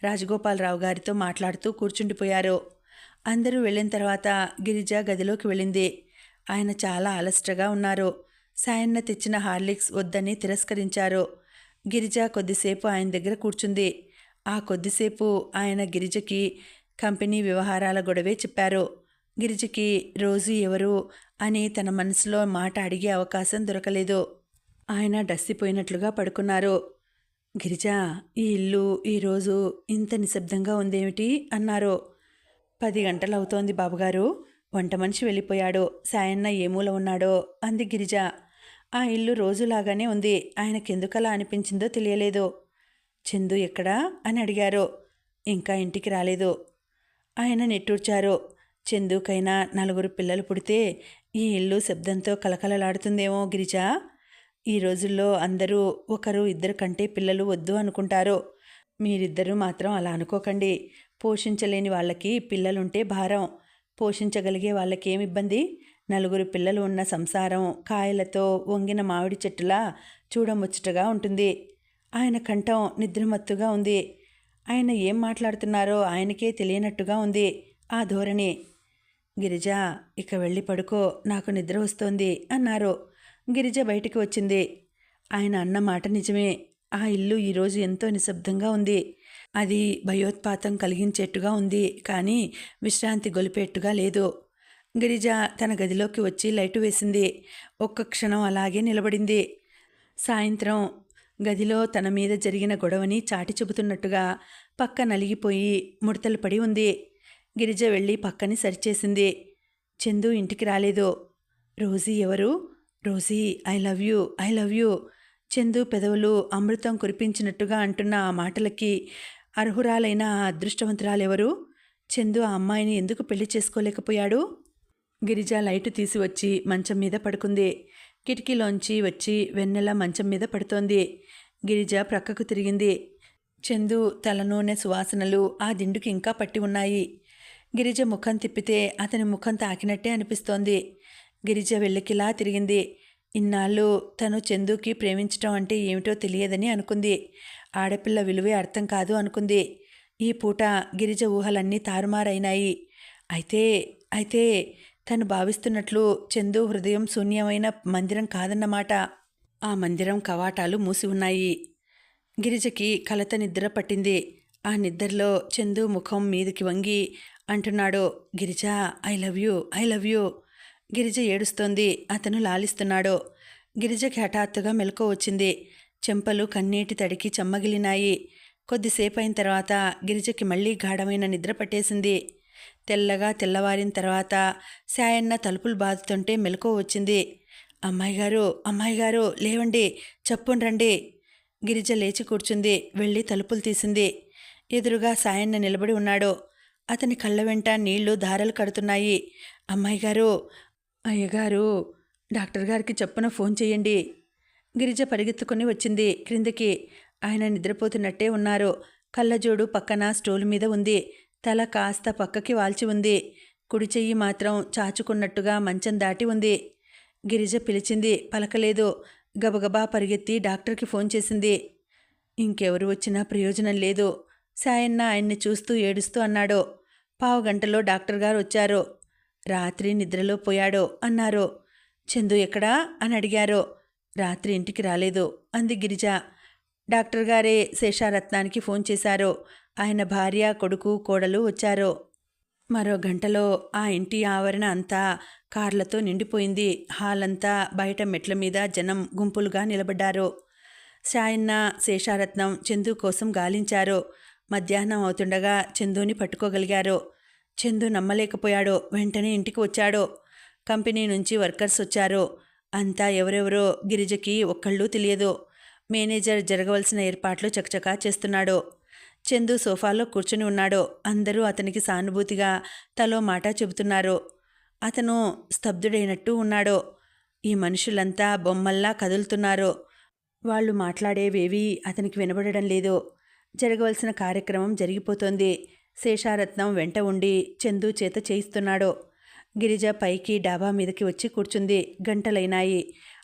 రాజగోపాలరావు గారితో మాట్లాడుతూ కూర్చుండిపోయారు. అందరూ వెళ్ళిన తర్వాత గిరిజ గదిలోకి వెళ్ళింది. ఆయన చాలా అలసటగా ఉన్నారు. సాయన్న తెచ్చిన హార్లిక్స్ వద్దని తిరస్కరించారు. గిరిజ కొద్దిసేపు ఆయన దగ్గర కూర్చుంది. ఆ కొద్దిసేపు ఆయన గిరిజకి కంపెనీ వ్యవహారాల గొడవే చెప్పారు. గిరిజకి రోజు ఎవరు అని తన మనసులో మాట అడిగే అవకాశం దొరకలేదు. ఆయన డస్సిపోయినట్లుగా పడుకున్నారు. గిరిజ, ఈ ఇల్లు ఈరోజు ఇంత నిశ్శబ్దంగా ఉందేమిటి అన్నారు. 10 గంటలవుతోంది బాబుగారు. వంట మనిషి వెళ్ళిపోయాడు. సాయన్న ఏ మూల ఉన్నాడో అంది గిరిజ. ఆ ఇల్లు రోజులాగానే ఉంది. ఆయనకెందుకలా అనిపించిందో తెలియలేదు. చందు ఎక్కడా అని అడిగారు. ఇంకా ఇంటికి రాలేదు. ఆయన నిట్టూర్చారు. చందుకైనా 4 పిల్లలు పుడితే ఈ ఇల్లు శబ్దంతో కలకలలాడుతుందేమో గిరిజ. ఈ రోజుల్లో అందరూ 1, 2 కంటే పిల్లలు వద్దు అనుకుంటారు. మీరిద్దరూ మాత్రం అలా అనుకోకండి. పోషించలేని వాళ్ళకి పిల్లలుంటే భారం. పోషించగలిగే వాళ్ళకేమిబ్బంది? 4 పిల్లలు ఉన్న సంసారం కాయలతో వంగిన మామిడి చెట్టులా చూడముచ్చటగా ఉంటుంది. ఆయన కంఠం నిద్రమత్తుగా ఉంది. ఆయన ఏం మాట్లాడుతున్నారో ఆయనకే తెలియనట్టుగా ఉంది ఆ ధోరణి. గిరిజ, ఇక వెళ్ళి పడుకో, నాకు నిద్ర వస్తోంది అన్నారు. గిరిజ బయటికి వచ్చింది. ఆయన అన్న మాట నిజమే. ఆ ఇల్లు ఈరోజు ఎంతో నిశ్శబ్దంగా ఉంది. అది భయోత్పాతం కలిగించేట్టుగా ఉంది, కానీ విశ్రాంతి గొలిపేట్టుగా లేదు. గిరిజ తన గదిలోకి వచ్చి లైటు వేసింది. ఒక్క క్షణం అలాగే నిలబడింది. సాయంత్రం గదిలో తన మీద జరిగిన గొడవని చాటి చెబుతున్నట్టుగా పక్క నలిగిపోయి ముడతలు పడి ఉంది. గిరిజ వెళ్ళి పక్కని సరిచేసింది. చందు ఇంటికి రాలేదు. రోజీ ఎవరు? Rosie, I love you, I love you. Chandu పెదవులు అమృతం కురిపించినట్టుగా అంటున్న ఆ మాటలకి అర్హురాలైన ఆ అదృష్టవంతురాలెవరు? చందు ఆ అమ్మాయిని ఎందుకు పెళ్లి చేసుకోలేకపోయాడు? గిరిజ లైటు తీసి వచ్చి మంచం మీద పడుకుంది. కిటికీలోంచి వచ్చి వెన్నెల మంచం మీద పడుతోంది. గిరిజ ప్రక్కకు తిరిగింది. చందు తల నూనె సువాసనలు ఆ దిండుకి ఇంకా పట్టి ఉన్నాయి. గిరిజ ముఖం తిప్పితే అతని ముఖం తాకినట్టే అనిపిస్తోంది. గిరిజ వెల్లికిలా తిరిగింది. ఇన్నాళ్ళు తను చందుకి ప్రేమించటం అంటే ఏమిటో తెలియదని అనుకుంది. ఆడపిల్ల విలువే అర్థం కాదు అనుకుంది. ఈ పూట గిరిజ ఊహలన్నీ తారుమారైనాయి. అయితే తను భావిస్తున్నట్లు చందు హృదయం శూన్యమైన మందిరం కాదన్నమాట. ఆ మందిరం కవాటాలు మూసి ఉన్నాయి. గిరిజకి కలత నిద్ర పట్టింది. ఆ నిద్రలో చందు ముఖం మీదకి వంగి అంటున్నాడు, Girija, I love you, I love you. Girija ఏడుస్తోంది. అతను లాలిస్తున్నాడు. గిరిజకి హఠాత్తుగా మెలకువ వచ్చింది. చెంపలు కన్నీటి తడికి చెమ్మగిలినాయి. కొద్దిసేపైన తర్వాత గిరిజకి మళ్లీ గాఢమైన నిద్ర పట్టేసింది. తెల్లగా తెల్లవారిన తర్వాత సాయన్న తలుపులు బాదుతుంటే మెలకువ వచ్చింది. అమ్మాయి గారు లేవండి, చప్పుండ్రండి. గిరిజ లేచి కూర్చుంది. వెళ్ళి తలుపులు తీసింది. ఎదురుగా సాయన్న నిలబడి ఉన్నాడు. అతని కళ్ళ వెంట నీళ్లు ధారలు కడుతున్నాయి. అమ్మాయిగారు, అయ్యగారు, డాక్టర్ గారికి చప్పున ఫోన్ చేయండి. గిరిజ పరిగెత్తుకుని వచ్చింది క్రిందికి. ఆయన నిద్రపోతున్నట్టే ఉన్నారు. కళ్ళజోడు పక్కన స్టూల్ మీద ఉంది. తల కాస్త పక్కకి వాల్చి ఉంది. కుడి చెయ్యి మాత్రం చాచుకున్నట్టుగా మంచం దాటి ఉంది. గిరిజ పిలిచింది, పలకలేదు. గబగబా పరిగెత్తి డాక్టర్కి ఫోన్ చేసింది. ఇంకెవరు వచ్చినా ప్రయోజనం లేదు. సాయన్న ఆయన్ని చూస్తూ ఏడుస్తూ అన్నాడు. 15 గంటలో డాక్టర్ గారు వచ్చారు. రాత్రి నిద్రలో పోయాడు అన్నారు. చందు ఎక్కడా అని అడిగారు. రాత్రి ఇంటికి రాలేదు అంది గిరిజ. డాక్టర్ గారే శేషారత్నానికి ఫోన్ చేశారు. ఆయన భార్య, కొడుకు, కోడలు వచ్చారు. మరో గంటలో ఆ ఇంటి ఆవరణ అంతా కార్లతో నిండిపోయింది. హాల్ అంతా బయట మెట్ల మీద జనం గుంపులుగా నిలబడ్డారు. సాయన్న, శేషారత్నం చందు కోసం గాలించారు. మధ్యాహ్నం అవుతుండగా చందుని పట్టుకోగలిగారు. చందు నమ్మలేకపోయాడు. వెంటనే ఇంటికి వచ్చాడు. కంపెనీ నుంచి వర్కర్స్ వచ్చారు. అంతా ఎవరెవరో గిరిజకి ఒక్కళ్ళూ తెలియదు. మేనేజర్ జరగవలసిన ఏర్పాట్లు చకచకా చేస్తున్నాడు. చందు సోఫాలో కూర్చుని ఉన్నాడు. అందరూ అతనికి సానుభూతిగా తలో మాట చెబుతున్నారు. అతను స్తబ్దుడైనట్టు ఉన్నాడు. ఈ మనుషులంతా బొమ్మల్లా కదులుతున్నారు. వాళ్ళు మాట్లాడేవేవీ అతనికి వినబడడం లేదు. జరగవలసిన కార్యక్రమం జరిగిపోతోంది. శేషారత్నం వెంట ఉండి చందు చేత చేయిస్తున్నాడు. గిరిజ పైకి డాబా మీదకి వచ్చి కూర్చుంది. గంటలైనాయి.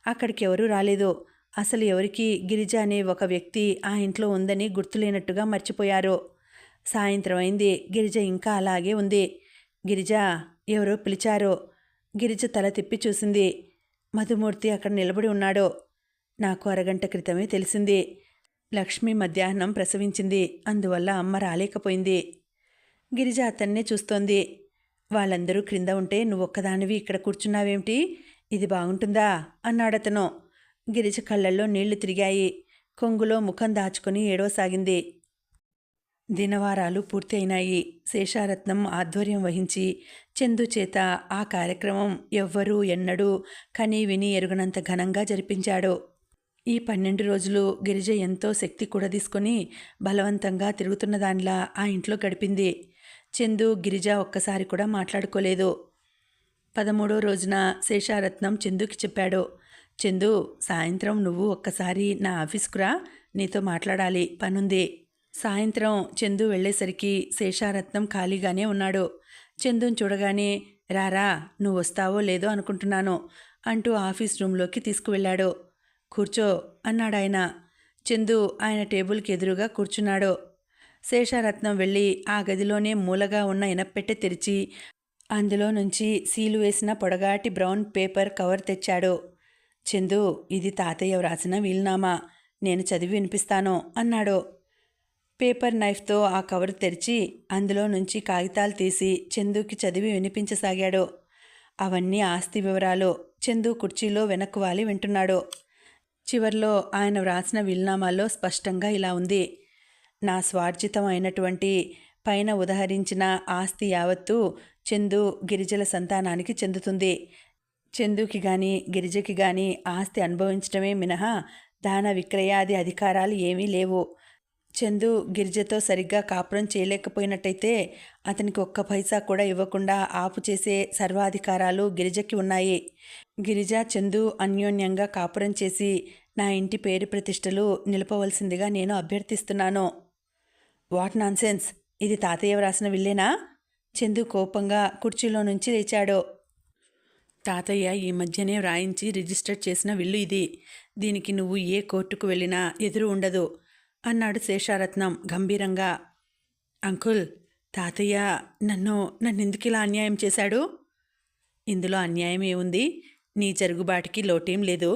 అక్కడికి ఎవరూ రాలేదు. అసలు ఎవరికి గిరిజ అనే ఒక వ్యక్తి ఆ ఇంట్లో ఉందని గుర్తులేనట్టుగా మర్చిపోయారు. సాయంత్రం అయింది. గిరిజ ఇంకా అలాగే ఉంది. గిరిజ, ఎవరో పిలిచారు. గిరిజ తల తిప్పి చూసింది. మధుమూర్తి అక్కడ నిలబడి ఉన్నాడు. నాకు అరగంట క్రితమే తెలిసింది. లక్ష్మి మధ్యాహ్నం ప్రసవించింది. అందువల్ల అమ్మ రాలేకపోయింది. గిరిజ అతన్నే చూస్తోంది. వాళ్ళందరూ క్రింద ఉంటే నువ్వొక్కదానివి ఇక్కడ కూర్చున్నావేమిటి? ఇది బాగుంటుందా? అన్నాడతను. గిరిజ కళ్ళల్లో నీళ్లు తిరిగాయి. కొంగులో ముఖం దాచుకుని ఏడవసాగింది. దినవారాలు పూర్తి అయినాయి. శేషారత్నం ఆధ్వర్యం వహించి చందు చేత ఆ కార్యక్రమం ఎవ్వరూ ఎన్నడూ కనీ విని ఎరుగనంత ఘనంగా జరిపించాడు. ఈ 12 రోజులు గిరిజ ఎంతో శక్తి కూడదీసుకొని బలవంతంగా తిరుగుతున్న దానిలా ఆ ఇంట్లో గడిపింది. చందు, గిరిజ ఒక్కసారి కూడా మాట్లాడుకోలేదు. 13వ రోజున శేషారత్నం చందుకి చెప్పాడు. చందు, సాయంత్రం నువ్వు ఒక్కసారి నా ఆఫీస్కురా, నీతో మాట్లాడాలి, పనుంది. సాయంత్రం చందు వెళ్ళేసరికి శేషారత్నం ఖాళీగానే ఉన్నాడు. చందుని చూడగానే రారా, నువ్వు వస్తావో లేదో అనుకుంటున్నాను అంటూ ఆఫీస్ రూంలోకి తీసుకువెళ్ళాడు. కూర్చో అన్నాడాయన. చందు ఆయన టేబుల్కి ఎదురుగా కూర్చున్నాడు. శేషారత్నం వెళ్ళి ఆ గదిలోనే మూలగా ఉన్న ఇనప్పెట్టె తెరిచి అందులో నుంచి సీలు వేసిన పొడగాటి బ్రౌన్ పేపర్ కవర్ తెచ్చాడు. చందు, ఇది తాతయ్య వ్రాసిన వీలునామా, నేను చదివి వినిపిస్తాను అన్నాడు. పేపర్ నైఫ్తో ఆ కవర్ తెరిచి అందులో నుంచి కాగితాలు తీసి చందుకి చదివి వినిపించసాగాడు. అవన్నీ ఆస్తి వివరాలు. చందు కుర్చీలో వెనక్కు వాలి వింటున్నాడు. చివర్లో ఆయన వ్రాసిన వీలునామాలో స్పష్టంగా ఇలా ఉంది. నా స్వార్జితం అయినటువంటి పైన ఉదహరించిన ఆస్తి యావత్తు చందు, గిరిజల సంతానానికి చెందుతుంది. చందుకి గాని గిరిజకి గాని ఆస్తి అనుభవించడమే మినహా దాన విక్రయాది అధికారాలు ఏమీ లేవు. చందు గిరిజతో సరిగ్గా కాపురం చేయలేకపోయినట్టయితే అతనికి ఒక్క పైసా కూడా ఇవ్వకుండా ఆపు చేసే సర్వాధికారాలు గిరిజకి ఉన్నాయి. గిరిజ, చందు అన్యోన్యంగా కాపురం చేసి నా ఇంటి పేరు ప్రతిష్టలు నిలపవలసిందిగా నేను అభ్యర్థిస్తున్నాను. వాట్ నాన్సెన్స్, ఇది తాతయ్య వ్రాసిన విల్లేనా? చందు కోపంగా కుర్చీలో నుంచి లేచాడు. తాతయ్య ఈ మధ్యనే వ్రాయించి రిజిస్టర్ చేసిన విల్లు ఇది. దీనికి నువ్వు ఏ కోర్టుకు వెళ్ళినా ఎదురు ఉండదు అన్నాడు శేషారత్నం గంభీరంగా. అంకుల్, తాతయ్య నన్నెందుకు ఇలా అన్యాయం చేశాడు? ఇందులో అన్యాయం ఏముంది? నీ జరుగుబాటుకి లోటేం లేదు.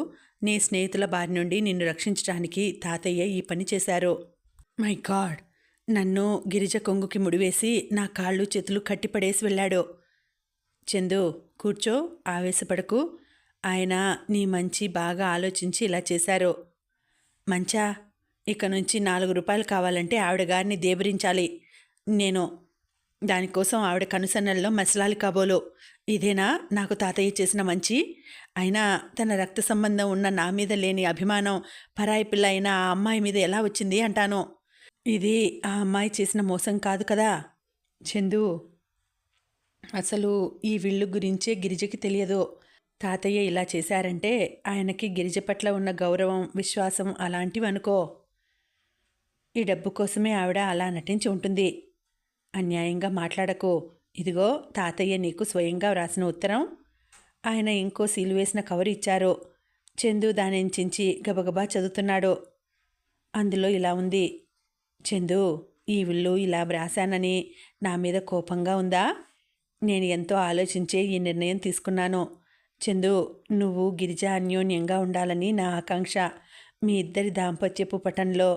నీ స్నేహితుల బారి నుండి నిన్ను రక్షించడానికి తాతయ్య ఈ పని చేశారు. మై గాడ్, నన్ను గిరిజ కొంగుకి ముడివేసి నా కాళ్ళు చేతులు కట్టిపడేసి వెళ్ళాడు. చందు, కూర్చో, ఆవేశపడకు. ఆయన నీ మంచి బాగా ఆలోచించి ఇలా చేశారు. మంచా? ఇక నుంచి 4 రూపాయలు కావాలంటే ఆవిడ గారిని దేబరించాలి. నేను దానికోసం ఆవిడ కనుసన్నల్లో మసలాలి కాబోలు. ఇదేనా నాకు తాతయ్య చేసిన మంచి? అయినా తన రక్త సంబంధం ఉన్న నా మీద లేని అభిమానం పరాయి పిల్ల అయిన ఆ అమ్మాయి మీద ఎలా వచ్చింది అంటాను. ఇది ఆ అమ్మాయి చేసిన మోసం కాదు కదా చందు. అసలు ఈ విల్లు గురించే గిరిజకి తెలియదు. తాతయ్య ఇలా చేశారంటే ఆయనకి గిరిజ పట్ల ఉన్న గౌరవం, విశ్వాసం అలాంటివి అనుకో. ఈ డబ్బు కోసమే ఆవిడ అలా నటించి ఉంటుంది. అన్యాయంగా మాట్లాడకు. ఇదిగో తాతయ్య నీకు స్వయంగా వ్రాసిన ఉత్తరం. ఆయన ఇంకో సీలు వేసిన కవర్ ఇచ్చారు. చందు దానిని చించి గబగబా చదువుతున్నాడు. అందులో ఇలా ఉంది. చందు, ఈ విల్లు ఇలా వ్రాశానని నా మీద కోపంగా ఉందా? నేను ఎంతో ఆలోచించే ఈ నిర్ణయం తీసుకున్నాను. చందు, నువ్వు గిరిజ అన్యోన్యంగా ఉండాలని నా ఆకాంక్ష. మీ ఇద్దరి దాంపత్యపు పటంలో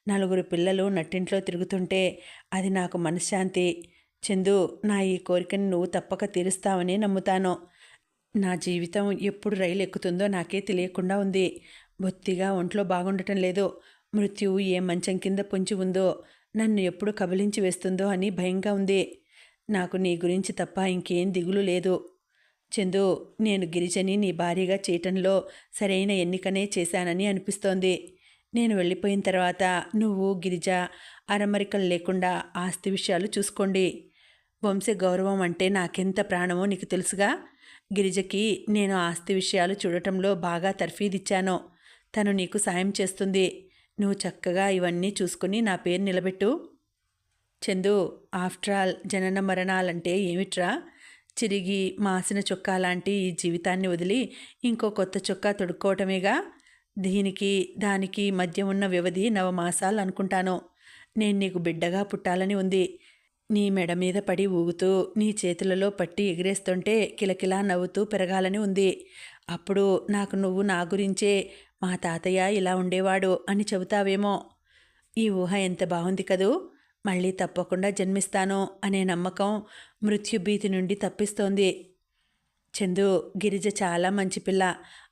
4 పిల్లలు నట్టింట్లో తిరుగుతుంటే అది నాకు మనశ్శాంతి. చందు, నా ఈ కోరికని నువ్వు తప్పక తీరుస్తావని నమ్ముతాను. నా జీవితం ఎప్పుడు రైలు ఎక్కుతుందో నాకే తెలియకుండా ఉంది. బొత్తిగా ఒంట్లో బాగుండటం లేదు. మృత్యువు ఏ మంచం కింద పొంచి ఉందో, నన్ను ఎప్పుడు కబలించి వేస్తుందో అని భయంగా ఉంది. నాకు నీ గురించి తప్ప ఇంకేం దిగులు లేదు. చందు, నేను గిరిజని నీ భార్యగా చేయటంలో సరైన ఎన్నికనే చేశానని అనిపిస్తోంది. నేను వెళ్ళిపోయిన తర్వాత నువ్వు, గిరిజ అరమరికలు లేకుండా ఆస్తి విషయాలు చూసుకోండి. వంశ గౌరవం అంటే నాకెంత ప్రాణమో నీకు తెలుసుగా. గిరిజకి నేను ఆస్తి విషయాలు చూడటంలో బాగా తర్ఫీదిచ్చాను. తను నీకు సాయం చేస్తుంది. నువ్వు చక్కగా ఇవన్నీ చూసుకుని నా పేరు నిలబెట్టు. చందు, ఆఫ్టర్ ఆల్ జనన మరణాలంటే ఏమిట్రా? చిరిగి మాసిన చొక్కా లాంటి ఈ జీవితాన్ని వదిలి ఇంకో కొత్త చొక్కా తొడుక్కోవటమేగా. దీనికి దానికి మధ్య ఉన్న వ్యవధి 9 మాసాలు అనుకుంటాను. నేను నీకు బిడ్డగా పుట్టాలని ఉంది. నీ మెడ మీద పడి ఊగుతూ నీ చేతులలో పట్టి ఎగిరేస్తుంటే కిలకిలా నవ్వుతూ పెరగాలని ఉంది. అప్పుడు నాకు నువ్వు నా గురించే మా తాతయ్య ఇలా ఉండేవాడు అని చెబుతావేమో. ఈ ఊహ ఎంత బాగుంది కదూ. మళ్ళీ తప్పకుండా జన్మిస్తాను అనే నమ్మకం మృత్యుభీతి నుండి తప్పిస్తోంది. చందు, గిరిజ చాలా మంచి పిల్ల,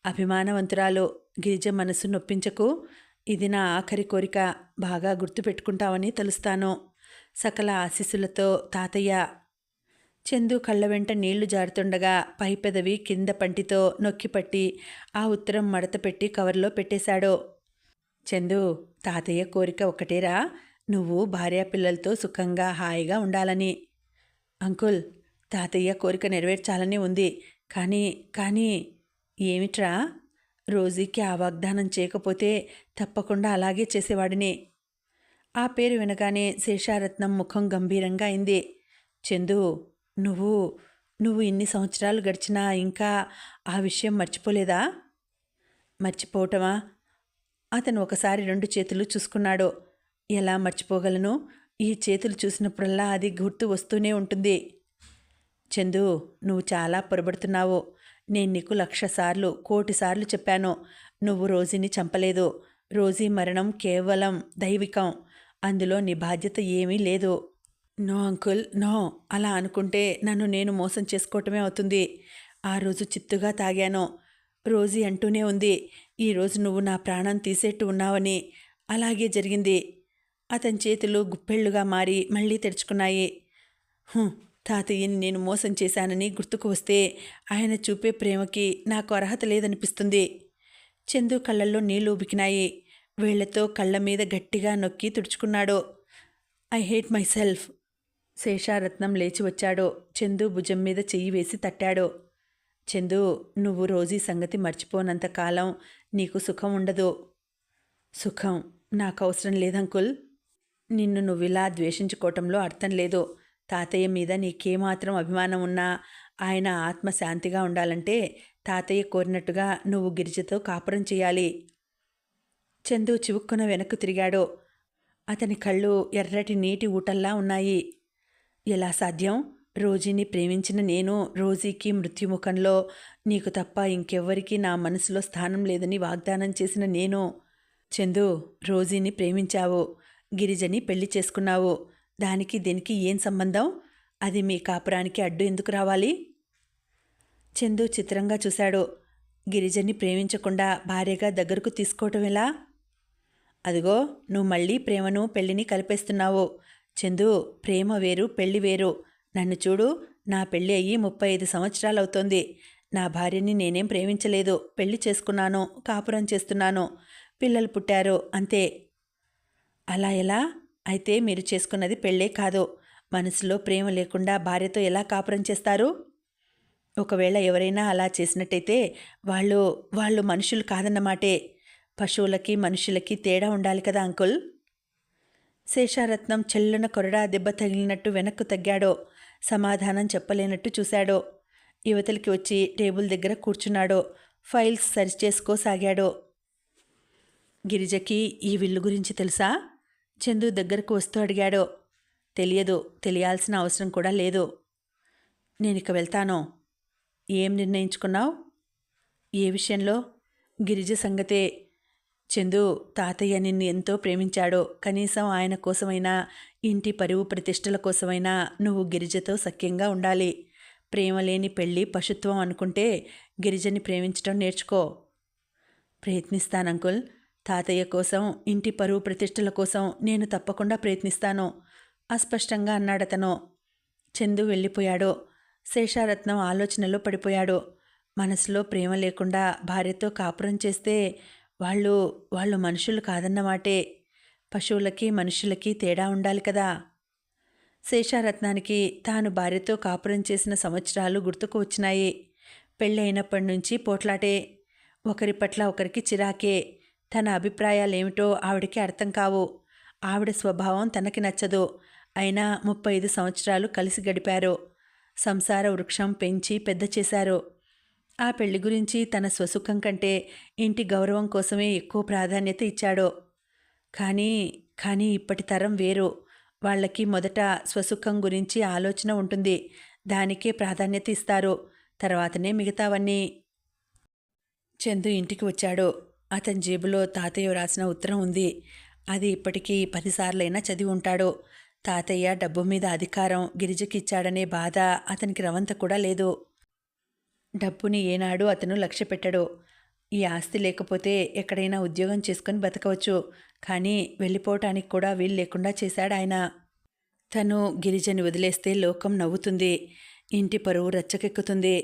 అభిమానవంతురాలు. గిరిజ మనసు నొప్పించకు. ఇది నా ఆఖరి కోరిక. బాగా గుర్తుపెట్టుకుంటావని తలుస్తాను. సకల ఆశీస్సులతో తాతయ్య. చందు కళ్ళ వెంట నీళ్లు జారుతుండగా పై పెదవి కింద పంటితో నొక్కిపట్టి ఆ ఉత్తరం మడత పెట్టి కవర్లో పెట్టేశాడు. చందు, తాతయ్య కోరిక ఒకటేరా, నువ్వు భార్యాపిల్లలతో సుఖంగా హాయిగా ఉండాలని. అంకుల్, తాతయ్య కోరిక నెరవేర్చాలని ఉంది. కానీ ఏమిట్రా? రోజీకి ఆ వాగ్దానం చేయకపోతే తప్పకుండా అలాగే చేసేవాడిని. ఆ పేరు వినగానే శేషారత్నం ముఖం గంభీరంగా అయింది. చందు, నువ్వు ఇన్ని సంవత్సరాలు గడిచినా ఇంకా ఆ విషయం మర్చిపోలేదా? మర్చిపోవటమా? అతను ఒకసారి 2 చేతులు చూసుకున్నాడు. ఎలా మర్చిపోగలను? ఈ చేతులు చూసినప్పుడల్లా అది గుర్తు వస్తూనే ఉంటుంది. చందు, నువ్వు చాలా పొరబడుతున్నావు. నేను నీకు 1,00,000 సార్లు, 1,00,00,000 సార్లు చెప్పాను. నువ్వు రోజీని చంపలేదు. రోజీ మరణం కేవలం దైవికం. అందులో నీ బాధ్యత ఏమీ లేదు. No uncle, no. అలా అనుకుంటే నన్ను నేను మోసం చేసుకోవటమే అవుతుంది. ఆ రోజు చిత్తుగా తాగాను. రోజీ అంటూనే ఉంది, ఈరోజు నువ్వు నా ప్రాణం తీసేట్టు ఉన్నావని. అలాగే జరిగింది. అతని చేతులు గుప్పెళ్లుగా మారి మళ్ళీ తెరుచుకున్నాయి. తాతయ్యని నేను మోసం చేశానని గుర్తుకు వస్తే ఆయన చూపే ప్రేమకి నాకు అర్హత లేదనిపిస్తుంది. చందు కళ్ళల్లో నీళ్లు ఉబికినాయి. వేళ్లతో కళ్ళ మీద గట్టిగా నొక్కి తుడుచుకున్నాడు. I hate myself. Sesharatnam లేచి వచ్చాడు. చందు భుజం మీద చెయ్యి వేసి తట్టాడు. చందు, నువ్వు రోజీ సంగతి మర్చిపోనంతకాలం నీకు సుఖం ఉండదు. సుఖం నాకు అవసరం లేదంకుల్. నిన్ను నువ్విలా ద్వేషించుకోవటంలో అర్థం లేదు. తాతయ్య మీద నీకేమాత్రం అభిమానం ఉన్నా ఆయన ఆత్మ శాంతిగా ఉండాలంటే తాతయ్య కోరినట్టుగా నువ్వు గిరిజతో కాపురం చేయాలి. చందు చివుక్కున వెనక్కు తిరిగాడు. అతని కళ్ళు ఎర్రటి నీటి ఊటల్లా ఉన్నాయి. ఎలా సాధ్యం? రోజీని ప్రేమించిన నేను, రోజీకి మృత్యుముఖంలో నీకు తప్ప ఇంకెవ్వరికీ నా మనసులో స్థానం లేదని వాగ్దానం చేసిన నేను. చందు, రోజీని ప్రేమించావు, గిరిజని పెళ్లి చేసుకున్నావు. దానికి దీనికి ఏం సంబంధం? అది మీ కాపురానికి అడ్డు ఎందుకు రావాలి? చందు చిత్రంగా చూశాడు. గిరిజని ప్రేమించకుండా భార్యగా దగ్గరకు తీసుకోవటం ఎలా? అదిగో, నువ్వు మళ్ళీ ప్రేమను పెళ్లిని కలిపేస్తున్నావు. చందు, ప్రేమ వేరు, పెళ్లి వేరు. నన్ను చూడు, నా పెళ్ళి అయ్యి 35 సంవత్సరాలవుతోంది. నా భార్యని నేనేం ప్రేమించలేదు. పెళ్లి చేసుకున్నాను, కాపురం చేస్తున్నాను, పిల్లలు పుట్టారు, అంతే. అలా ఎలా? అయితే మీరు చేసుకున్నది పెళ్ళే కాదు. మనసులో ప్రేమ లేకుండా భార్యతో ఎలా కాపురం చేస్తారు? ఒకవేళ ఎవరైనా అలా చేసినట్టయితే వాళ్ళు మనుషులు కాదన్నమాటే. పశువులకి మనుషులకి తేడా ఉండాలి కదా అంకుల్. శేషారత్నం చెల్లున కొరడా దెబ్బ తగిలినట్టు వెనక్కు తగ్గాడు. సమాధానం చెప్పలేనట్టు చూశాడు. యువతలికి వచ్చి టేబుల్ దగ్గర కూర్చున్నాడు. ఫైల్స్ సరిచేసుకోసాగాడు. గిరిజకి ఈ విల్లు గురించి తెలుసా? చందు దగ్గరకు వస్తూ అడిగాడు. తెలియదు, తెలియాల్సిన అవసరం కూడా లేదు. నేనిక వెళ్తాను. ఏం నిర్ణయించుకున్నావు? ఏ విషయంలో? గిరిజ సంగతే. చందు, తాతయ్య నిన్ను ఎంతో ప్రేమించాడు. కనీసం ఆయన కోసమైనా, ఇంటి పరువు ప్రతిష్టల కోసమైనా నువ్వు గిరిజతో సఖ్యంగా ఉండాలి. ప్రేమ లేని పెళ్ళి పశుత్వం అనుకుంటే గిరిజని ప్రేమించడం నేర్చుకో. ప్రయత్నిస్తానంకుల్. తాతయ్య కోసం, ఇంటి పరువు ప్రతిష్టల కోసం నేను తప్పకుండా ప్రయత్నిస్తాను అస్పష్టంగా అన్నాడతను. చందు వెళ్ళిపోయాడు. శేషారత్నం ఆలోచనలో పడిపోయాడు. మనసులో ప్రేమ లేకుండా భార్యతో కాపురం చేస్తే వాళ్ళు మనుషులు కాదన్నమాటే. పశువులకి మనుషులకి తేడా ఉండాలి కదా. శేషారత్నానికి తాను భార్యతో కాపురం చేసిన సంవత్సరాలు గుర్తుకు వచ్చినాయి. పెళ్ళైనప్పటి నుంచి పోట్లాటే. ఒకరి పట్ల ఒకరికి చిరాకే. తన అభిప్రాయాలేమిటో ఆవిడకి అర్థం కావు. ఆవిడ స్వభావం తనకి నచ్చదు. అయినా 35 సంవత్సరాలు కలిసి గడిపారు. సంసార వృక్షం పెంచి పెద్ద చేశారు. ఆ పెళ్లి గురించి తన స్వసుఖం కంటే ఇంటి గౌరవం కోసమే ఎక్కువ ప్రాధాన్యత ఇచ్చాడు. కానీ ఇప్పటి తరం వేరు. వాళ్ళకి మొదట స్వసుఖం గురించి ఆలోచన ఉంటుంది. దానికే ప్రాధాన్యత ఇస్తారు. తర్వాతనే మిగతావన్నీ. చందు ఇంటికి వచ్చాడు. అతని జేబులో తాతయ్య రాసిన ఉత్తరం ఉంది. అది ఇప్పటికీ 10 సార్లైనా చదివి ఉంటాడు. తాతయ్య డబ్బు మీద అధికారం గిరిజకిచ్చాడనే బాధ అతనికి రవంత కూడా లేదు. డబ్బుని ఏనాడు అతను లక్ష్య పెట్టడు. ఈ ఆస్తి లేకపోతే ఎక్కడైనా ఉద్యోగం చేసుకొని బతకవచ్చు, కానీ వెళ్ళిపోవటానికి కూడా వీలు లేకుండా చేశాడాయన. తను గిరిజని వదిలేస్తే లోకం నవ్వుతుంది, ఇంటి పరువు రచ్చకెక్కుతుంది,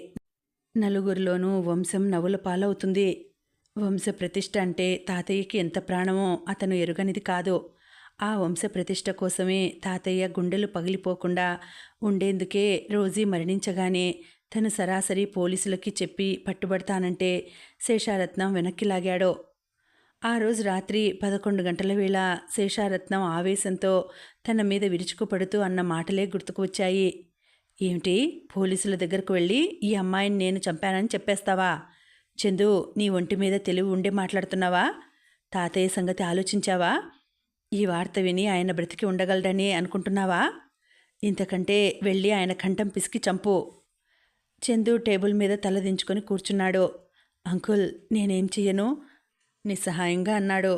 నలుగురిలోనూ వంశం నవ్వుల పాలవుతుంది. వంశ ప్రతిష్ఠ అంటే తాతయ్యకి ఎంత ప్రాణమో అతను ఎరుగనిది కాదు. ఆ వంశ ప్రతిష్ఠ కోసమే తాతయ్య గుండెలు పగిలిపోకుండా ఉండేందుకే రోజీ మరణించగానే తను సరాసరి పోలీసులకి చెప్పి పట్టుబడతానంటే శేషారత్నం వెనక్కి లాగాడో. ఆ రోజు రాత్రి 11 గంటల వేళ శేషారత్నం ఆవేశంతో తన మీద విరుచుకుపడుతూ అన్న మాటలే గుర్తుకు వచ్చాయి. ఏమిటి, పోలీసుల దగ్గరకు వెళ్ళి ఈ అమ్మాయిని నేను చంపానని చెప్పేస్తావా? చందు, నీ ఒంటి మీద తెలివి ఉండి మాట్లాడుతున్నావా? తాతయ్య సంగతి ఆలోచించావా? ఈ వార్త విని ఆయన బ్రతికి ఉండగలడని అనుకుంటున్నావా? ఇంతకంటే వెళ్ళి ఆయన కంఠం పిసికి చంపు. చందు టేబుల్ మీద తలదించుకొని కూర్చున్నాడు. అంకుల్, నేనేం చెయ్యను, నిస్సహాయంగా అన్నాడు.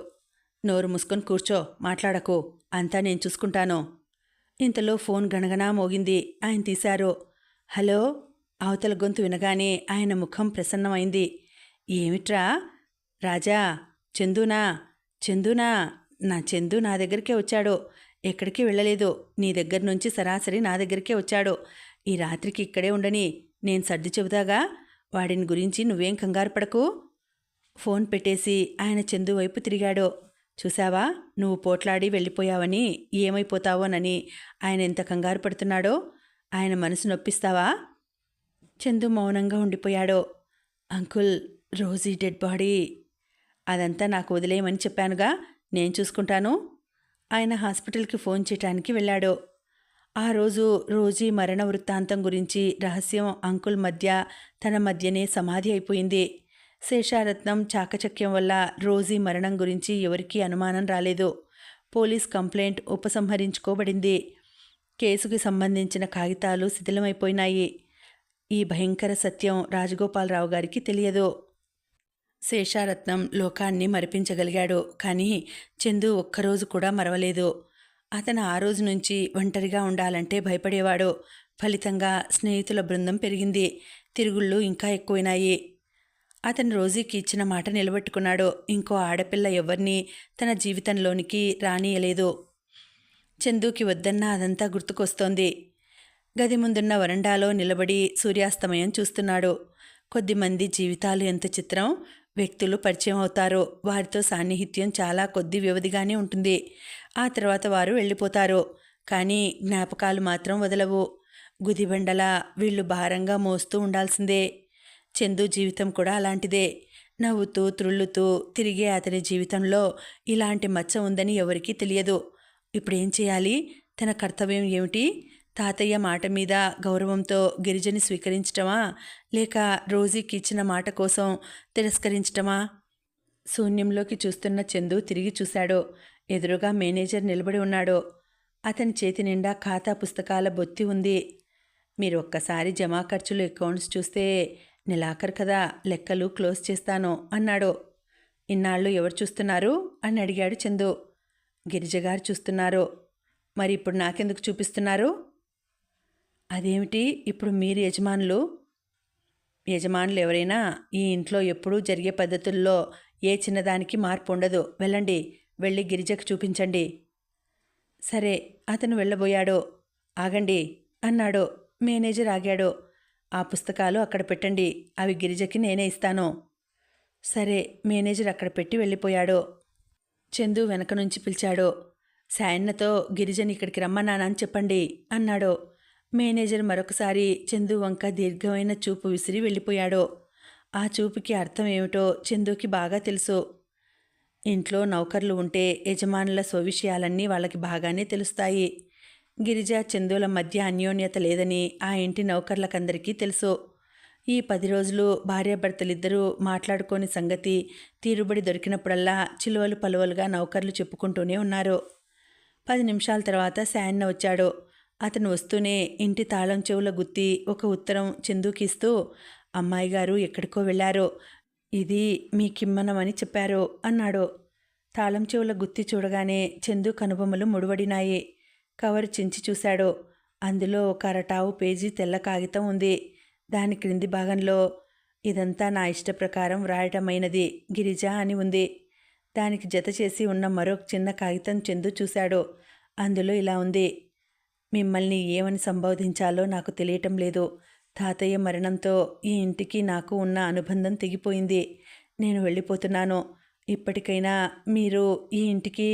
నోరు మూసుకొని కూర్చో, మాట్లాడకు, అంతా నేను చూసుకుంటాను. ఇంతలో ఫోన్ గణగణా మోగింది. ఆయన తీశారు. హలో. అవతల గొంతు వినగానే ఆయన ముఖం ప్రసన్నమైంది. ఏమిట్రా రాజా? చందునా? చందునా? నా చందు నా దగ్గరికే వచ్చాడు, ఎక్కడికి వెళ్ళలేదు. నీ దగ్గర నుంచి సరాసరి నా దగ్గరికే వచ్చాడు. ఈ రాత్రికి ఇక్కడే ఉండని, నేను సర్ది చెబుతాగా. వాడిని గురించి నువ్వేం కంగారు పడకు. ఫోన్ పెట్టేసి ఆయన చందు వైపు తిరిగాడు. చూసావా, నువ్వు పోట్లాడి వెళ్ళిపోయావని, ఏమైపోతావోనని ఆయన ఎంత కంగారు పడుతున్నాడో. ఆయన మనసు నొప్పిస్తావా? చందు మౌనంగా ఉండిపోయాడు. Uncle, Rosie dead body. అదంతా నాకు వదిలేయమని చెప్పానుగా, నేను చూసుకుంటాను. ఆయన హాస్పిటల్కి ఫోన్ చేయటానికి వెళ్ళాడు. ఆ రోజు రోజీ మరణ వృత్తాంతం గురించి రహస్యం అంకుల్ మధ్య, తన మధ్యనే సమాధి అయిపోయింది. శేషారత్నం చాకచక్యం వల్ల రోజీ మరణం గురించి ఎవరికీ అనుమానం రాలేదు. పోలీస్ కంప్లైంట్ ఉపసంహరించుకోబడింది. కేసుకి సంబంధించిన కాగితాలు శిథిలమైపోయినాయి. ఈ భయంకర సత్యం రాజగోపాలరావు గారికి తెలియదు. శేషారత్నం లోకాన్ని మరిపించగలిగాడు, కానీ చందు ఒక్కరోజు కూడా మరవలేదు. అతను ఆ రోజు నుంచి ఒంటరిగా ఉండాలంటే భయపడేవాడు. ఫలితంగా స్నేహితుల బృందం పెరిగింది, తిరుగుళ్ళు ఇంకా ఎక్కువైనాయి. అతను రోజీకి ఇచ్చిన మాట నిలబెట్టుకున్నాడు. ఇంకో ఆడపిల్ల ఎవరిని తన జీవితంలోనికి రానియలేదు. చందుకి వద్దన్నా అదంతా గుర్తుకొస్తోంది. గది ముందున్న వరండాలో నిలబడి సూర్యాస్తమయం చూస్తున్నాడు. కొద్దిమంది జీవితాలు ఎంత చిత్రం. వ్యక్తులు పరిచయం అవుతారు, వారితో సాన్నిహిత్యం చాలా కొద్ది వ్యవధిగానే ఉంటుంది. ఆ తర్వాత వారు వెళ్ళిపోతారు, కానీ జ్ఞాపకాలు మాత్రం వదలవు. గుదిబండలా వీళ్ళు భారంగా మోస్తూ ఉండాల్సిందే. చందు జీవితం కూడా అలాంటిదే. నవ్వుతూ త్రుళ్ళుతూ తిరిగే అతని జీవితంలో ఇలాంటి మచ్చ ఉందని ఎవరికీ తెలియదు. ఇప్పుడేం చేయాలి? తన కర్తవ్యం ఏమిటి? తాతయ్య మాట మీద గౌరవంతో గిరిజని స్వీకరించటమా, లేక రోజీకి ఇచ్చిన మాట కోసం తిరస్కరించటమా? శూన్యంలోకి చూస్తున్న చందు తిరిగి చూశాడు. ఎదురుగా మేనేజర్ నిలబడి ఉన్నాడు. అతని చేతి నిండా ఖాతా పుస్తకాల బొత్తి ఉంది. మీరు ఒక్కసారి జమా ఖర్చులు అకౌంట్స్ చూస్తే నెలాఖరు కదా, లెక్కలు క్లోజ్ చేస్తాను అన్నాడు. ఇన్నాళ్ళు ఎవరు చూస్తున్నారు అని అడిగాడు చందు. గిరిజగారు చూస్తున్నారు. మరి ఇప్పుడు నాకెందుకు చూపిస్తున్నారు? అదేమిటి, ఇప్పుడు మీరు యజమానులు? యజమానులు ఎవరైనా ఈ ఇంట్లో ఎప్పుడూ జరిగే పద్ధతుల్లో ఏ చిన్నదానికి మార్పు ఉండదు. వెళ్ళండి, వెళ్ళి గిరిజకు చూపించండి. సరే, అతను వెళ్ళబోయాడు. ఆగండి అన్నాడు. మేనేజర్ ఆగాడు. ఆ పుస్తకాలు అక్కడ పెట్టండి, అవి గిరిజకి నేనే ఇస్తాను. సరే, మేనేజర్ అక్కడ పెట్టి వెళ్ళిపోయాడు. చందు వెనక నుంచి పిలిచాడు. శాయన్నతో గిరిజని ఇక్కడికి రమ్మన్నానని చెప్పండి అన్నాడు. మేనేజర్ మరొకసారి చందు వంక దీర్ఘమైన చూపు విసిరి వెళ్ళిపోయాడు. ఆ చూపుకి అర్థం ఏమిటో చందుకి బాగా తెలుసు. ఇంట్లో నౌకర్లు ఉంటే యజమానుల స్వవిషయాలన్నీ వాళ్ళకి బాగానే తెలుస్తాయి. గిరిజ చందుల మధ్య అన్యోన్యత లేదని ఆ ఇంటి నౌకర్లకందరికీ తెలుసు. ఈ 10 రోజులు భార్యాభర్తలిద్దరూ మాట్లాడుకోని సంగతి తీరుబడి దొరికినప్పుడల్లా చిలువలు పలువలుగా నౌకర్లు చెప్పుకుంటూనే ఉన్నారు. 10 నిమిషాల తర్వాత శాయన్న వచ్చాడు. అతను వస్తూనే ఇంటి తాళం చెవుల గుత్తి ఒక ఉత్తరం చందుకిస్తూ, అమ్మాయి గారు ఎక్కడికో వెళ్ళారు, ఇది మీకిమ్మనమని చెప్పారు అన్నాడు. తాళం చెవుల గుత్తి చూడగానే చందు కనుబొమ్మలు ముడివడినాయి. కవరు చించి చూశాడు. అందులో ఒక అరటావు పేజీ తెల్ల కాగితం ఉంది. దాని క్రింది భాగంలో ఇదంతా నా ఇష్టప్రకారం వ్రాయటమైనది గిరిజ అని ఉంది. దానికి జత చేసి ఉన్న మరొక చిన్న కాగితం చందు చూశాడు. అందులో ఇలా ఉంది: మిమ్మల్ని ఏమని సంబోధించాలో నాకు తెలియటం లేదు. తాతయ్య మరణంతో ఈ ఇంటికి నాకు ఉన్న అనుబంధం తెగిపోయింది. నేను వెళ్ళిపోతున్నాను. ఇప్పటికైనా మీరు ఈ ఇంటికి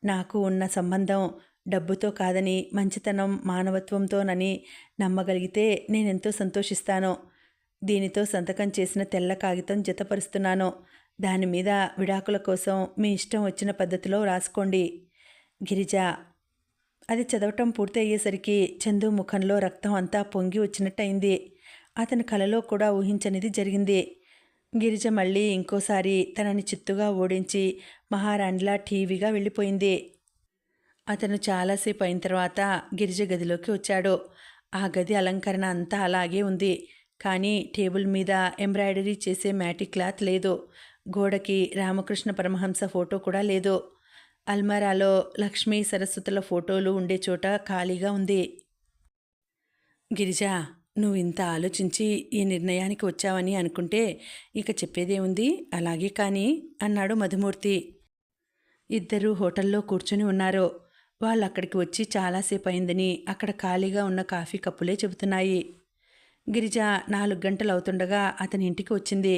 నాకు ఉన్న సంబంధం డబ్బుతో కాదని, మంచితనం మానవత్వంతోనని నమ్మగలిగితే నేనెంతో సంతోషిస్తాను. దీనితో సంతకం చేసిన తెల్ల కాగితం జతపరుస్తున్నాను. దాని మీద విడాకుల కోసం మీ ఇష్టం వచ్చిన పద్ధతిలో రాసుకోండి. గిరిజ. అది చదవటం పూర్తి అయ్యేసరికి చందు ముఖంలో రక్తం అంతా పొంగి వచ్చినట్టయింది. అతని కలలో కూడా ఊహించనిది జరిగింది. గిరిజ మళ్ళీ ఇంకోసారి తనని చిత్తుగా ఓడించి మహారాణిలా టీవీగా వెళ్ళిపోయింది. అతను చాలాసేపు అయిన తర్వాత గిరిజ గదిలోకి వచ్చాడు. ఆ గది అలంకరణ అంతా అలాగే ఉంది. కానీ టేబుల్ మీద ఎంబ్రాయిడరీ చేసే మ్యాటి క్లాత్ లేదు. గోడకి రామకృష్ణ పరమహంస ఫోటో కూడా లేదు. అల్మారాలో లక్ష్మీ సరస్వతుల ఫోటోలు ఉండే చోట ఖాళీగా ఉంది. గిరిజ, నువ్వు ఇంత ఆలోచించి ఈ నిర్ణయానికి వచ్చావని అనుకుంటే ఇక చెప్పేదేముంది, అలాగే కానీ అన్నాడు మధుమూర్తి. ఇద్దరూ హోటల్లో కూర్చుని ఉన్నారు. వాళ్ళు అక్కడికి వచ్చి చాలాసేపు అయిందని అక్కడ ఖాళీగా ఉన్న కాఫీ కప్పులే చెబుతున్నాయి. గిరిజ 4 గంటలు అవుతుండగా అతని ఇంటికి వచ్చింది.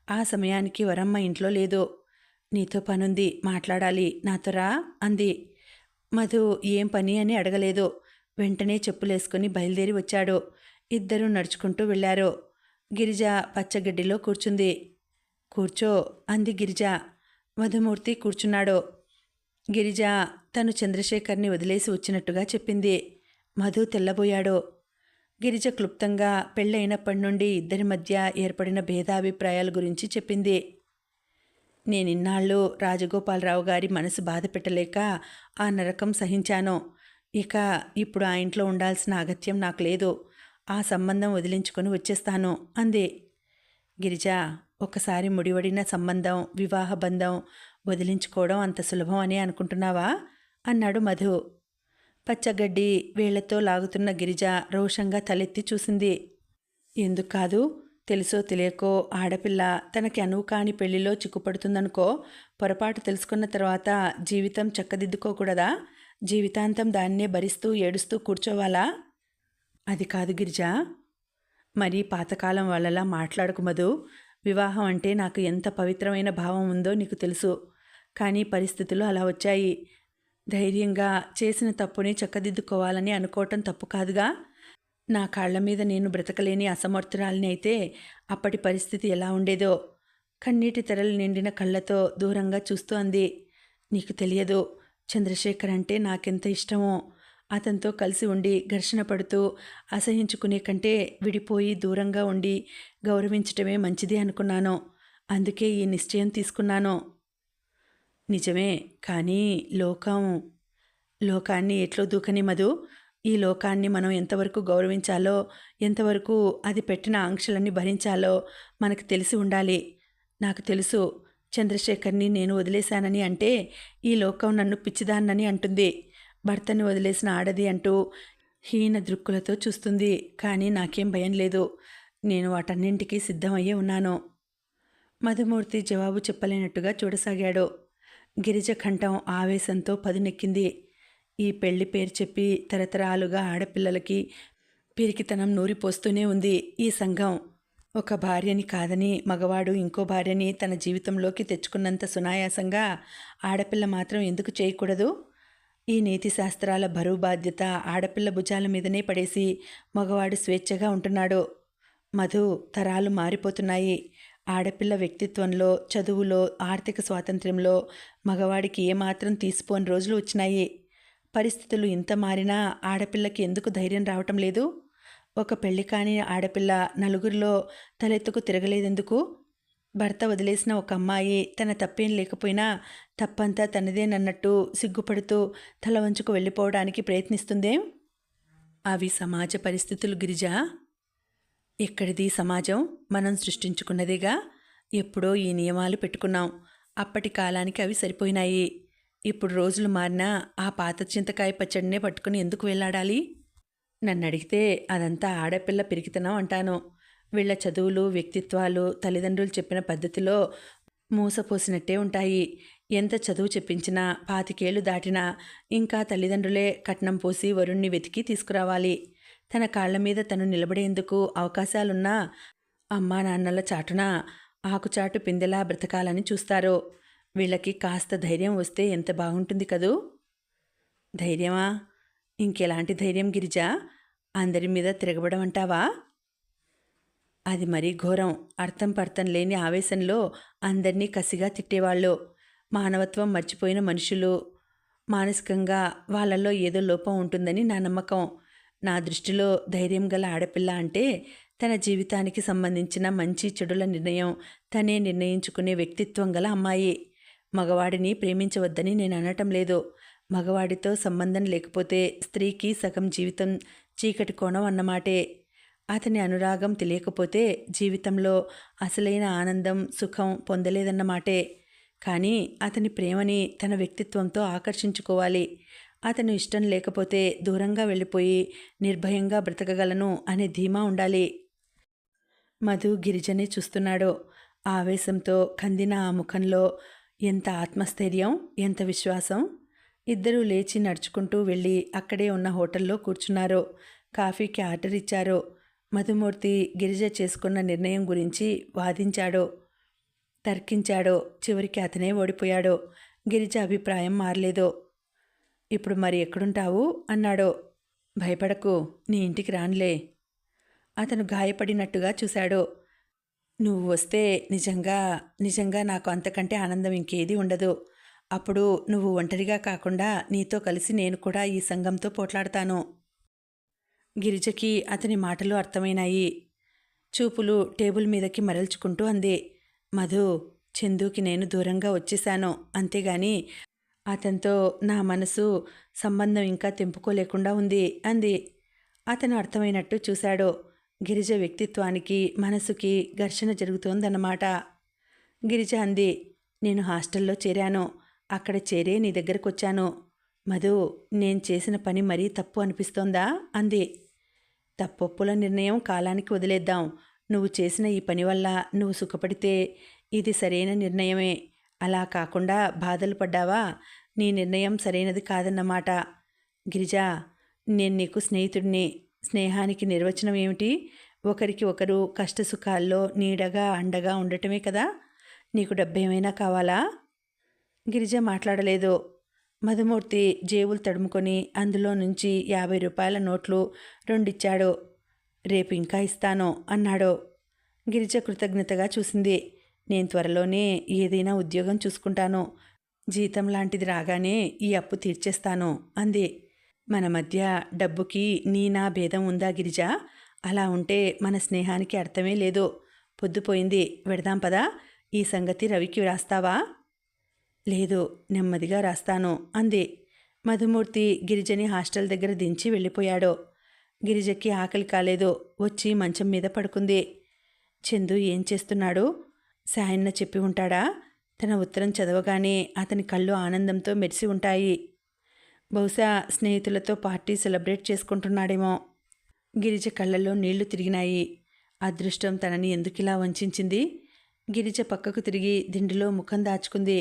ఆ సమయానికి వరమ్మ ఇంట్లో లేదు. నీతో పనుంది, మాట్లాడాలి, నాతో రా అంది. మధు ఏం పని అని అడగలేదు. వెంటనే చెప్పులేసుకుని బయలుదేరి వచ్చాడు. ఇద్దరూ నడుచుకుంటూ వెళ్ళారు. గిరిజ పచ్చగడ్డిలో కూర్చుంది. కూర్చో అంది గిరిజ. మధుమూర్తి కూర్చున్నాడు. గిరిజ తను చంద్రశేఖర్ని వదిలేసి వచ్చినట్టుగా చెప్పింది. మధు తెల్లబోయాడు. గిరిజ క్లుప్తంగా పెళ్ళైనప్పటి నుండి ఇద్దరి మధ్య ఏర్పడిన భేదాభిప్రాయాల గురించి చెప్పింది. నేనిన్నాళ్ళు రాజగోపాలరావు గారి మనసు బాధ పెట్టలేక ఆ నరకం సహించాను. ఇప్పుడు ఆ ఇంట్లో ఉండాల్సిన అగత్యం నాకు లేదు. ఆ సంబంధం వదిలించుకొని వచ్చేస్తాను అంది. గిరిజ, ఒకసారి ముడివడిన సంబంధం, వివాహ బంధం వదిలించుకోవడం అంత సులభం అని అనుకుంటున్నావా అన్నాడు మధు. పచ్చగడ్డి వేళ్లతో లాగుతున్న గిరిజ రోషంగా తలెత్తి చూసింది. ఎందుకు కాదు? తెలుసో తెలియకో ఆడపిల్ల తనకి అనువు కాని పెళ్లిలో చిక్కుపడుతుందనుకో, పొరపాటు తెలుసుకున్న తర్వాత జీవితం చక్కదిద్దుకోకూడదా? జీవితాంతం దాన్నే భరిస్తూ ఏడుస్తూ కూర్చోవాలా? అది కాదు గిరిజ. మరి పాతకాలం వాళ్ళలా మాట్లాడకు మధు. వివాహం అంటే నాకు ఎంత పవిత్రమైన భావం ఉందో నీకు తెలుసు. కానీ పరిస్థితులు అలా వచ్చాయి. ధైర్యంగా చేసిన తప్పుని చక్కదిద్దుకోవాలని అనుకోవటం తప్పు కాదుగా. నా కాళ్ల మీద నేను బ్రతకలేని అసమర్థురాలిని అయితే అప్పటి పరిస్థితి ఎలా ఉండేదో. కన్నీటి తెరలు నిండిన కళ్ళతో దూరంగా చూస్తూ అంది. నీకు తెలియదు, చంద్రశేఖర్ అంటే నాకెంత ఇష్టమో. అతనితో కలిసి ఉండి ఘర్షణ పడుతూ అసహించుకునే కంటే విడిపోయి దూరంగా ఉండి గౌరవించటమే మంచిది అనుకున్నాను. అందుకే ఈ నిశ్చయం తీసుకున్నాను. నిజమే, కానీ లోకాన్ని ఎట్లో దూకని మధు. ఈ లోకాన్ని మనం ఎంతవరకు గౌరవించాలో, ఎంతవరకు అది పెట్టిన ఆంక్షలన్నీ భరించాలో మనకు తెలిసి ఉండాలి. నాకు తెలుసు, చంద్రశేఖర్ని నేను వదిలేశానని అంటే ఈ లోకం నన్ను పిచ్చిదాన్నని అంటుంది. భర్తని వదిలేసిన ఆడది అంటూ హీన దృక్కులతో చూస్తుంది. కానీ నాకేం భయం లేదు. నేను వాటన్నింటికీ సిద్ధమయ్యే ఉన్నాను. మధుమూర్తి జవాబు చెప్పలేనట్టుగా చూడసాగాడు. గిరిజ కంఠం ఆవేశంతో పదునెక్కింది. ఈ పెళ్లి పేరు చెప్పి తరతరాలుగా ఆడపిల్లలకి పిరికితనం నూరిపోస్తూనే ఉంది ఈ సంఘం. ఒక భార్యని కాదని మగవాడు ఇంకో భార్యని తన జీవితంలోకి తెచ్చుకున్నంత సునాయాసంగా ఆడపిల్ల మాత్రం ఎందుకు చేయకూడదు? ఈ నీతి శాస్త్రాల బరువు బాధ్యత ఆడపిల్ల భుజాల మీదనే పడేసి మగవాడు స్వేచ్ఛగా ఉంటున్నాడు. మధు, తరాలు మారిపోతున్నాయి. ఆడపిల్ల వ్యక్తిత్వంలో, చదువులో, ఆర్థిక స్వాతంత్ర్యంలో మగవాడికి ఏమాత్రం తీసిపోని రోజులు వచ్చినాయి. పరిస్థితులు ఇంత మారినా ఆడపిల్లకి ఎందుకు ధైర్యం రావటం లేదు? ఒక పెళ్లి కాని ఆడపిల్ల నలుగురిలో తలెత్తుకు తిరగలేదెందుకు? భర్త వదిలేసిన ఒక అమ్మాయి తన తప్పేం లేకపోయినా తప్పంతా తనదేనన్నట్టు సిగ్గుపడుతూ తల వంచుకు వెళ్ళిపోవడానికి ప్రయత్నిస్తుందేం? అవి సమాజ పరిస్థితులు గిరిజ. ఎక్కడిది సమాజం? మనం సృష్టించుకున్నదేగా. ఎప్పుడో ఈ నియమాలు పెట్టుకున్నాం. అప్పటి కాలానికి అవి సరిపోయినాయి. ఇప్పుడు రోజులు మారినా ఆ పాత చింతకాయ పచ్చడినే పట్టుకుని ఎందుకు వెళ్ళాడాలి? నన్నడిగితే అదంతా ఆడపిల్ల పిరికితనం అంటాను. వీళ్ళ చదువులు, వ్యక్తిత్వాలు తల్లిదండ్రులు చెప్పిన పద్ధతిలో మూసపోసినట్టే ఉంటాయి. ఎంత చదువు చెప్పించినా 25 దాటినా ఇంకా తల్లిదండ్రులే కట్నం పోసి వరుణ్ణి వెతికి తీసుకురావాలి. తన కాళ్ల మీద తను నిలబడేందుకు అవకాశాలున్నా అమ్మా నాన్నల చాటున ఆకుచాటు పిందెలా బ్రతకాలని చూస్తారు. వీళ్ళకి కాస్త ధైర్యం వస్తే ఎంత బాగుంటుంది కదూ. ధైర్యమా? ఇంకెలాంటి ధైర్యం గిరిజా? అందరి మీద తిరగబడం అంటావా? అది మరీ ఘోరం. అర్థం పర్థం లేని ఆవేశంలో అందర్నీ కసిగా తిట్టేవాళ్ళు. మానవత్వం మర్చిపోయిన మనుషులు. మానసికంగా వాళ్ళల్లో ఏదో లోపం ఉంటుందని నా నమ్మకం. నా దృష్టిలో ధైర్యం గల ఆడపిల్ల అంటే తన జీవితానికి సంబంధించిన మంచి చెడుల నిర్ణయం తనే నిర్ణయించుకునే వ్యక్తిత్వం గల అమ్మాయి. మగవాడిని ప్రేమించవద్దని నేను అనటం లేదు. మగవాడితో సంబంధం లేకపోతే స్త్రీకి సగం జీవితం చీకటి కోణం అన్నమాటే. అతని అనురాగం తెలియకపోతే జీవితంలో అసలైన ఆనందం, సుఖం పొందలేదన్నమాటే. కానీ అతని ప్రేమని తన వ్యక్తిత్వంతో ఆకర్షించుకోవాలి. అతను ఇష్టం లేకపోతే దూరంగా వెళ్ళిపోయి నిర్భయంగా బ్రతకగలను అనే ధీమా ఉండాలి. మధు గిరిజనే చూస్తున్నాడు. ఆవేశంతో కందిన ఆ ముఖంలో ఎంత ఆత్మస్థైర్యం, ఎంత విశ్వాసం. ఇద్దరూ లేచి నడుచుకుంటూ వెళ్ళి అక్కడే ఉన్న హోటల్లో కూర్చున్నారు. కాఫీకి ఆర్డర్ ఇచ్చారు. మధుమూర్తి గిరిజ చేసుకున్న నిర్ణయం గురించి వాదించాడు, తర్కించాడు. చివరికి అతనే ఓడిపోయాడు. గిరిజ అభిప్రాయం మారలేదు. ఇప్పుడు మరి ఎక్కడుంటావు అన్నాడు. భయపడకు, నీ ఇంటికి రానులే. అతను గాయపడినట్టుగా చూశాడు. నువ్వు వస్తే నిజంగా నాకు అంతకంటే ఆనందం ఇంకేదీ ఉండదు. అప్పుడు నువ్వు ఒంటరిగా కాకుండా నీతో కలిసి నేను కూడా ఈ సంఘంతో పోట్లాడతాను. గిరిజకి అతని మాటలు అర్థమైనాయి. చూపులు టేబుల్ మీదకి మరల్చుకుంటూ అంది. మధు, చందుకి నేను దూరంగా వచ్చేశాను, అంతేగాని అతనితో నా మనసు సంబంధం ఇంకా తెంపుకోలేకుండా ఉంది అంది. అతను అర్థమైనట్టు చూశాడు. గిరిజ వ్యక్తిత్వానికి మనసుకి ఘర్షణ జరుగుతోందన్నమాట. గిరిజ అంది, నేను హాస్టల్లో చేరాను. అక్కడ చేరే నీ దగ్గరకు వచ్చాను. మధు, నేను చేసిన పని మరీ తప్పు అనిపిస్తోందా అంది. తప్పొప్పుల నిర్ణయం కాలానికి వదిలేద్దాం. నువ్వు చేసిన ఈ పని వల్ల నువ్వు సుఖపడితే ఇది సరైన నిర్ణయమే. అలా కాకుండా బాధలు పడ్డావా, నీ నిర్ణయం సరైనది కాదన్నమాట. గిరిజా, నేను నీకు స్నేహితుడిని. స్నేహానికి నిర్వచనం ఏమిటి? ఒకరికి ఒకరు కష్టసుఖాల్లో నీడగా అండగా ఉండటమే కదా. నీకు డబ్బు ఏమైనా కావాలా? గిరిజ మాట్లాడలేదు. మధుమూర్తి జేబులు తడుముకొని అందులో నుంచి 50 రూపాయల నోట్లు 2 ఇచ్చాడు. రేపు ఇంకా ఇస్తాను అన్నాడు. గిరిజ కృతజ్ఞతగా చూసింది. నేను త్వరలోనే ఏదైనా ఉద్యోగం చూసుకుంటాను. జీతం లాంటిది రాగానే ఈ అప్పు తీర్చేస్తాను అంది. మన మధ్య డబ్బుకి నా భేదం ఉందా గిరిజ? అలా ఉంటే మన స్నేహానికి అర్థమే లేదు. పొద్దుపోయింది, వెడదాం పదా. ఈ సంగతి రవికి రాస్తావా? లేదు, నెమ్మదిగా రాస్తాను అంది. మధుమూర్తి గిరిజని హాస్టల్ దగ్గర దించి వెళ్ళిపోయాడు. గిరిజకి ఆకలి కాలేదు. వచ్చి మంచం మీద పడుకుంది. చందు ఏం చేస్తున్నాడు? సాయన్న చెప్పి ఉంటాడా? తన ఉత్తరం చదవగానే అతని కళ్ళు ఆనందంతో మెరిసి ఉంటాయి. బహుశా స్నేహితులతో పార్టీ సెలబ్రేట్ చేసుకుంటున్నాడేమో. గిరిజ కళ్ళల్లో నీళ్లు తిరిగినాయి. అదృష్టం తనని ఎందుకిలా వంచింది? గిరిజ పక్కకు తిరిగి దిండులో ముఖం దాచుకుంది.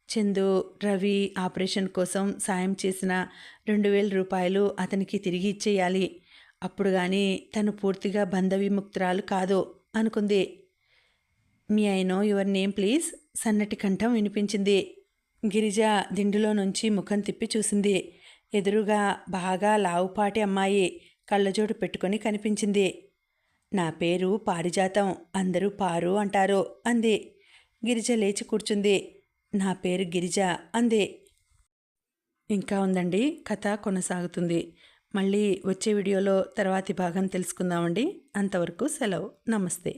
చందు, రవి ఆపరేషన్ కోసం సాయం చేసిన 2000 రూపాయలు అతనికి తిరిగి ఇచ్చేయాలి. అప్పుడు కానీ తను పూర్తిగా బంధ విముక్తురాలు కాదు అనుకుంది. Me I know your name please? సన్నటి కంఠం వినిపించింది. గిరిజ దిండులో నుంచి ముఖం తిప్పి చూసింది. ఎదురుగా బాగా లావుపాటి అమ్మాయి కళ్ళజోడు పెట్టుకొని కనిపించింది. నా పేరు పారిజాతం, అందరూ పారు అంటారు అంది. గిరిజ లేచి కూర్చుంది. నా పేరు గిరిజ అంది. ఇంకా ఉందండి, కథ కొనసాగుతుంది. మళ్ళీ వచ్చే వీడియోలో తర్వాతి భాగం తెలుసుకుందామండి. అంతవరకు సెలవు. నమస్తే.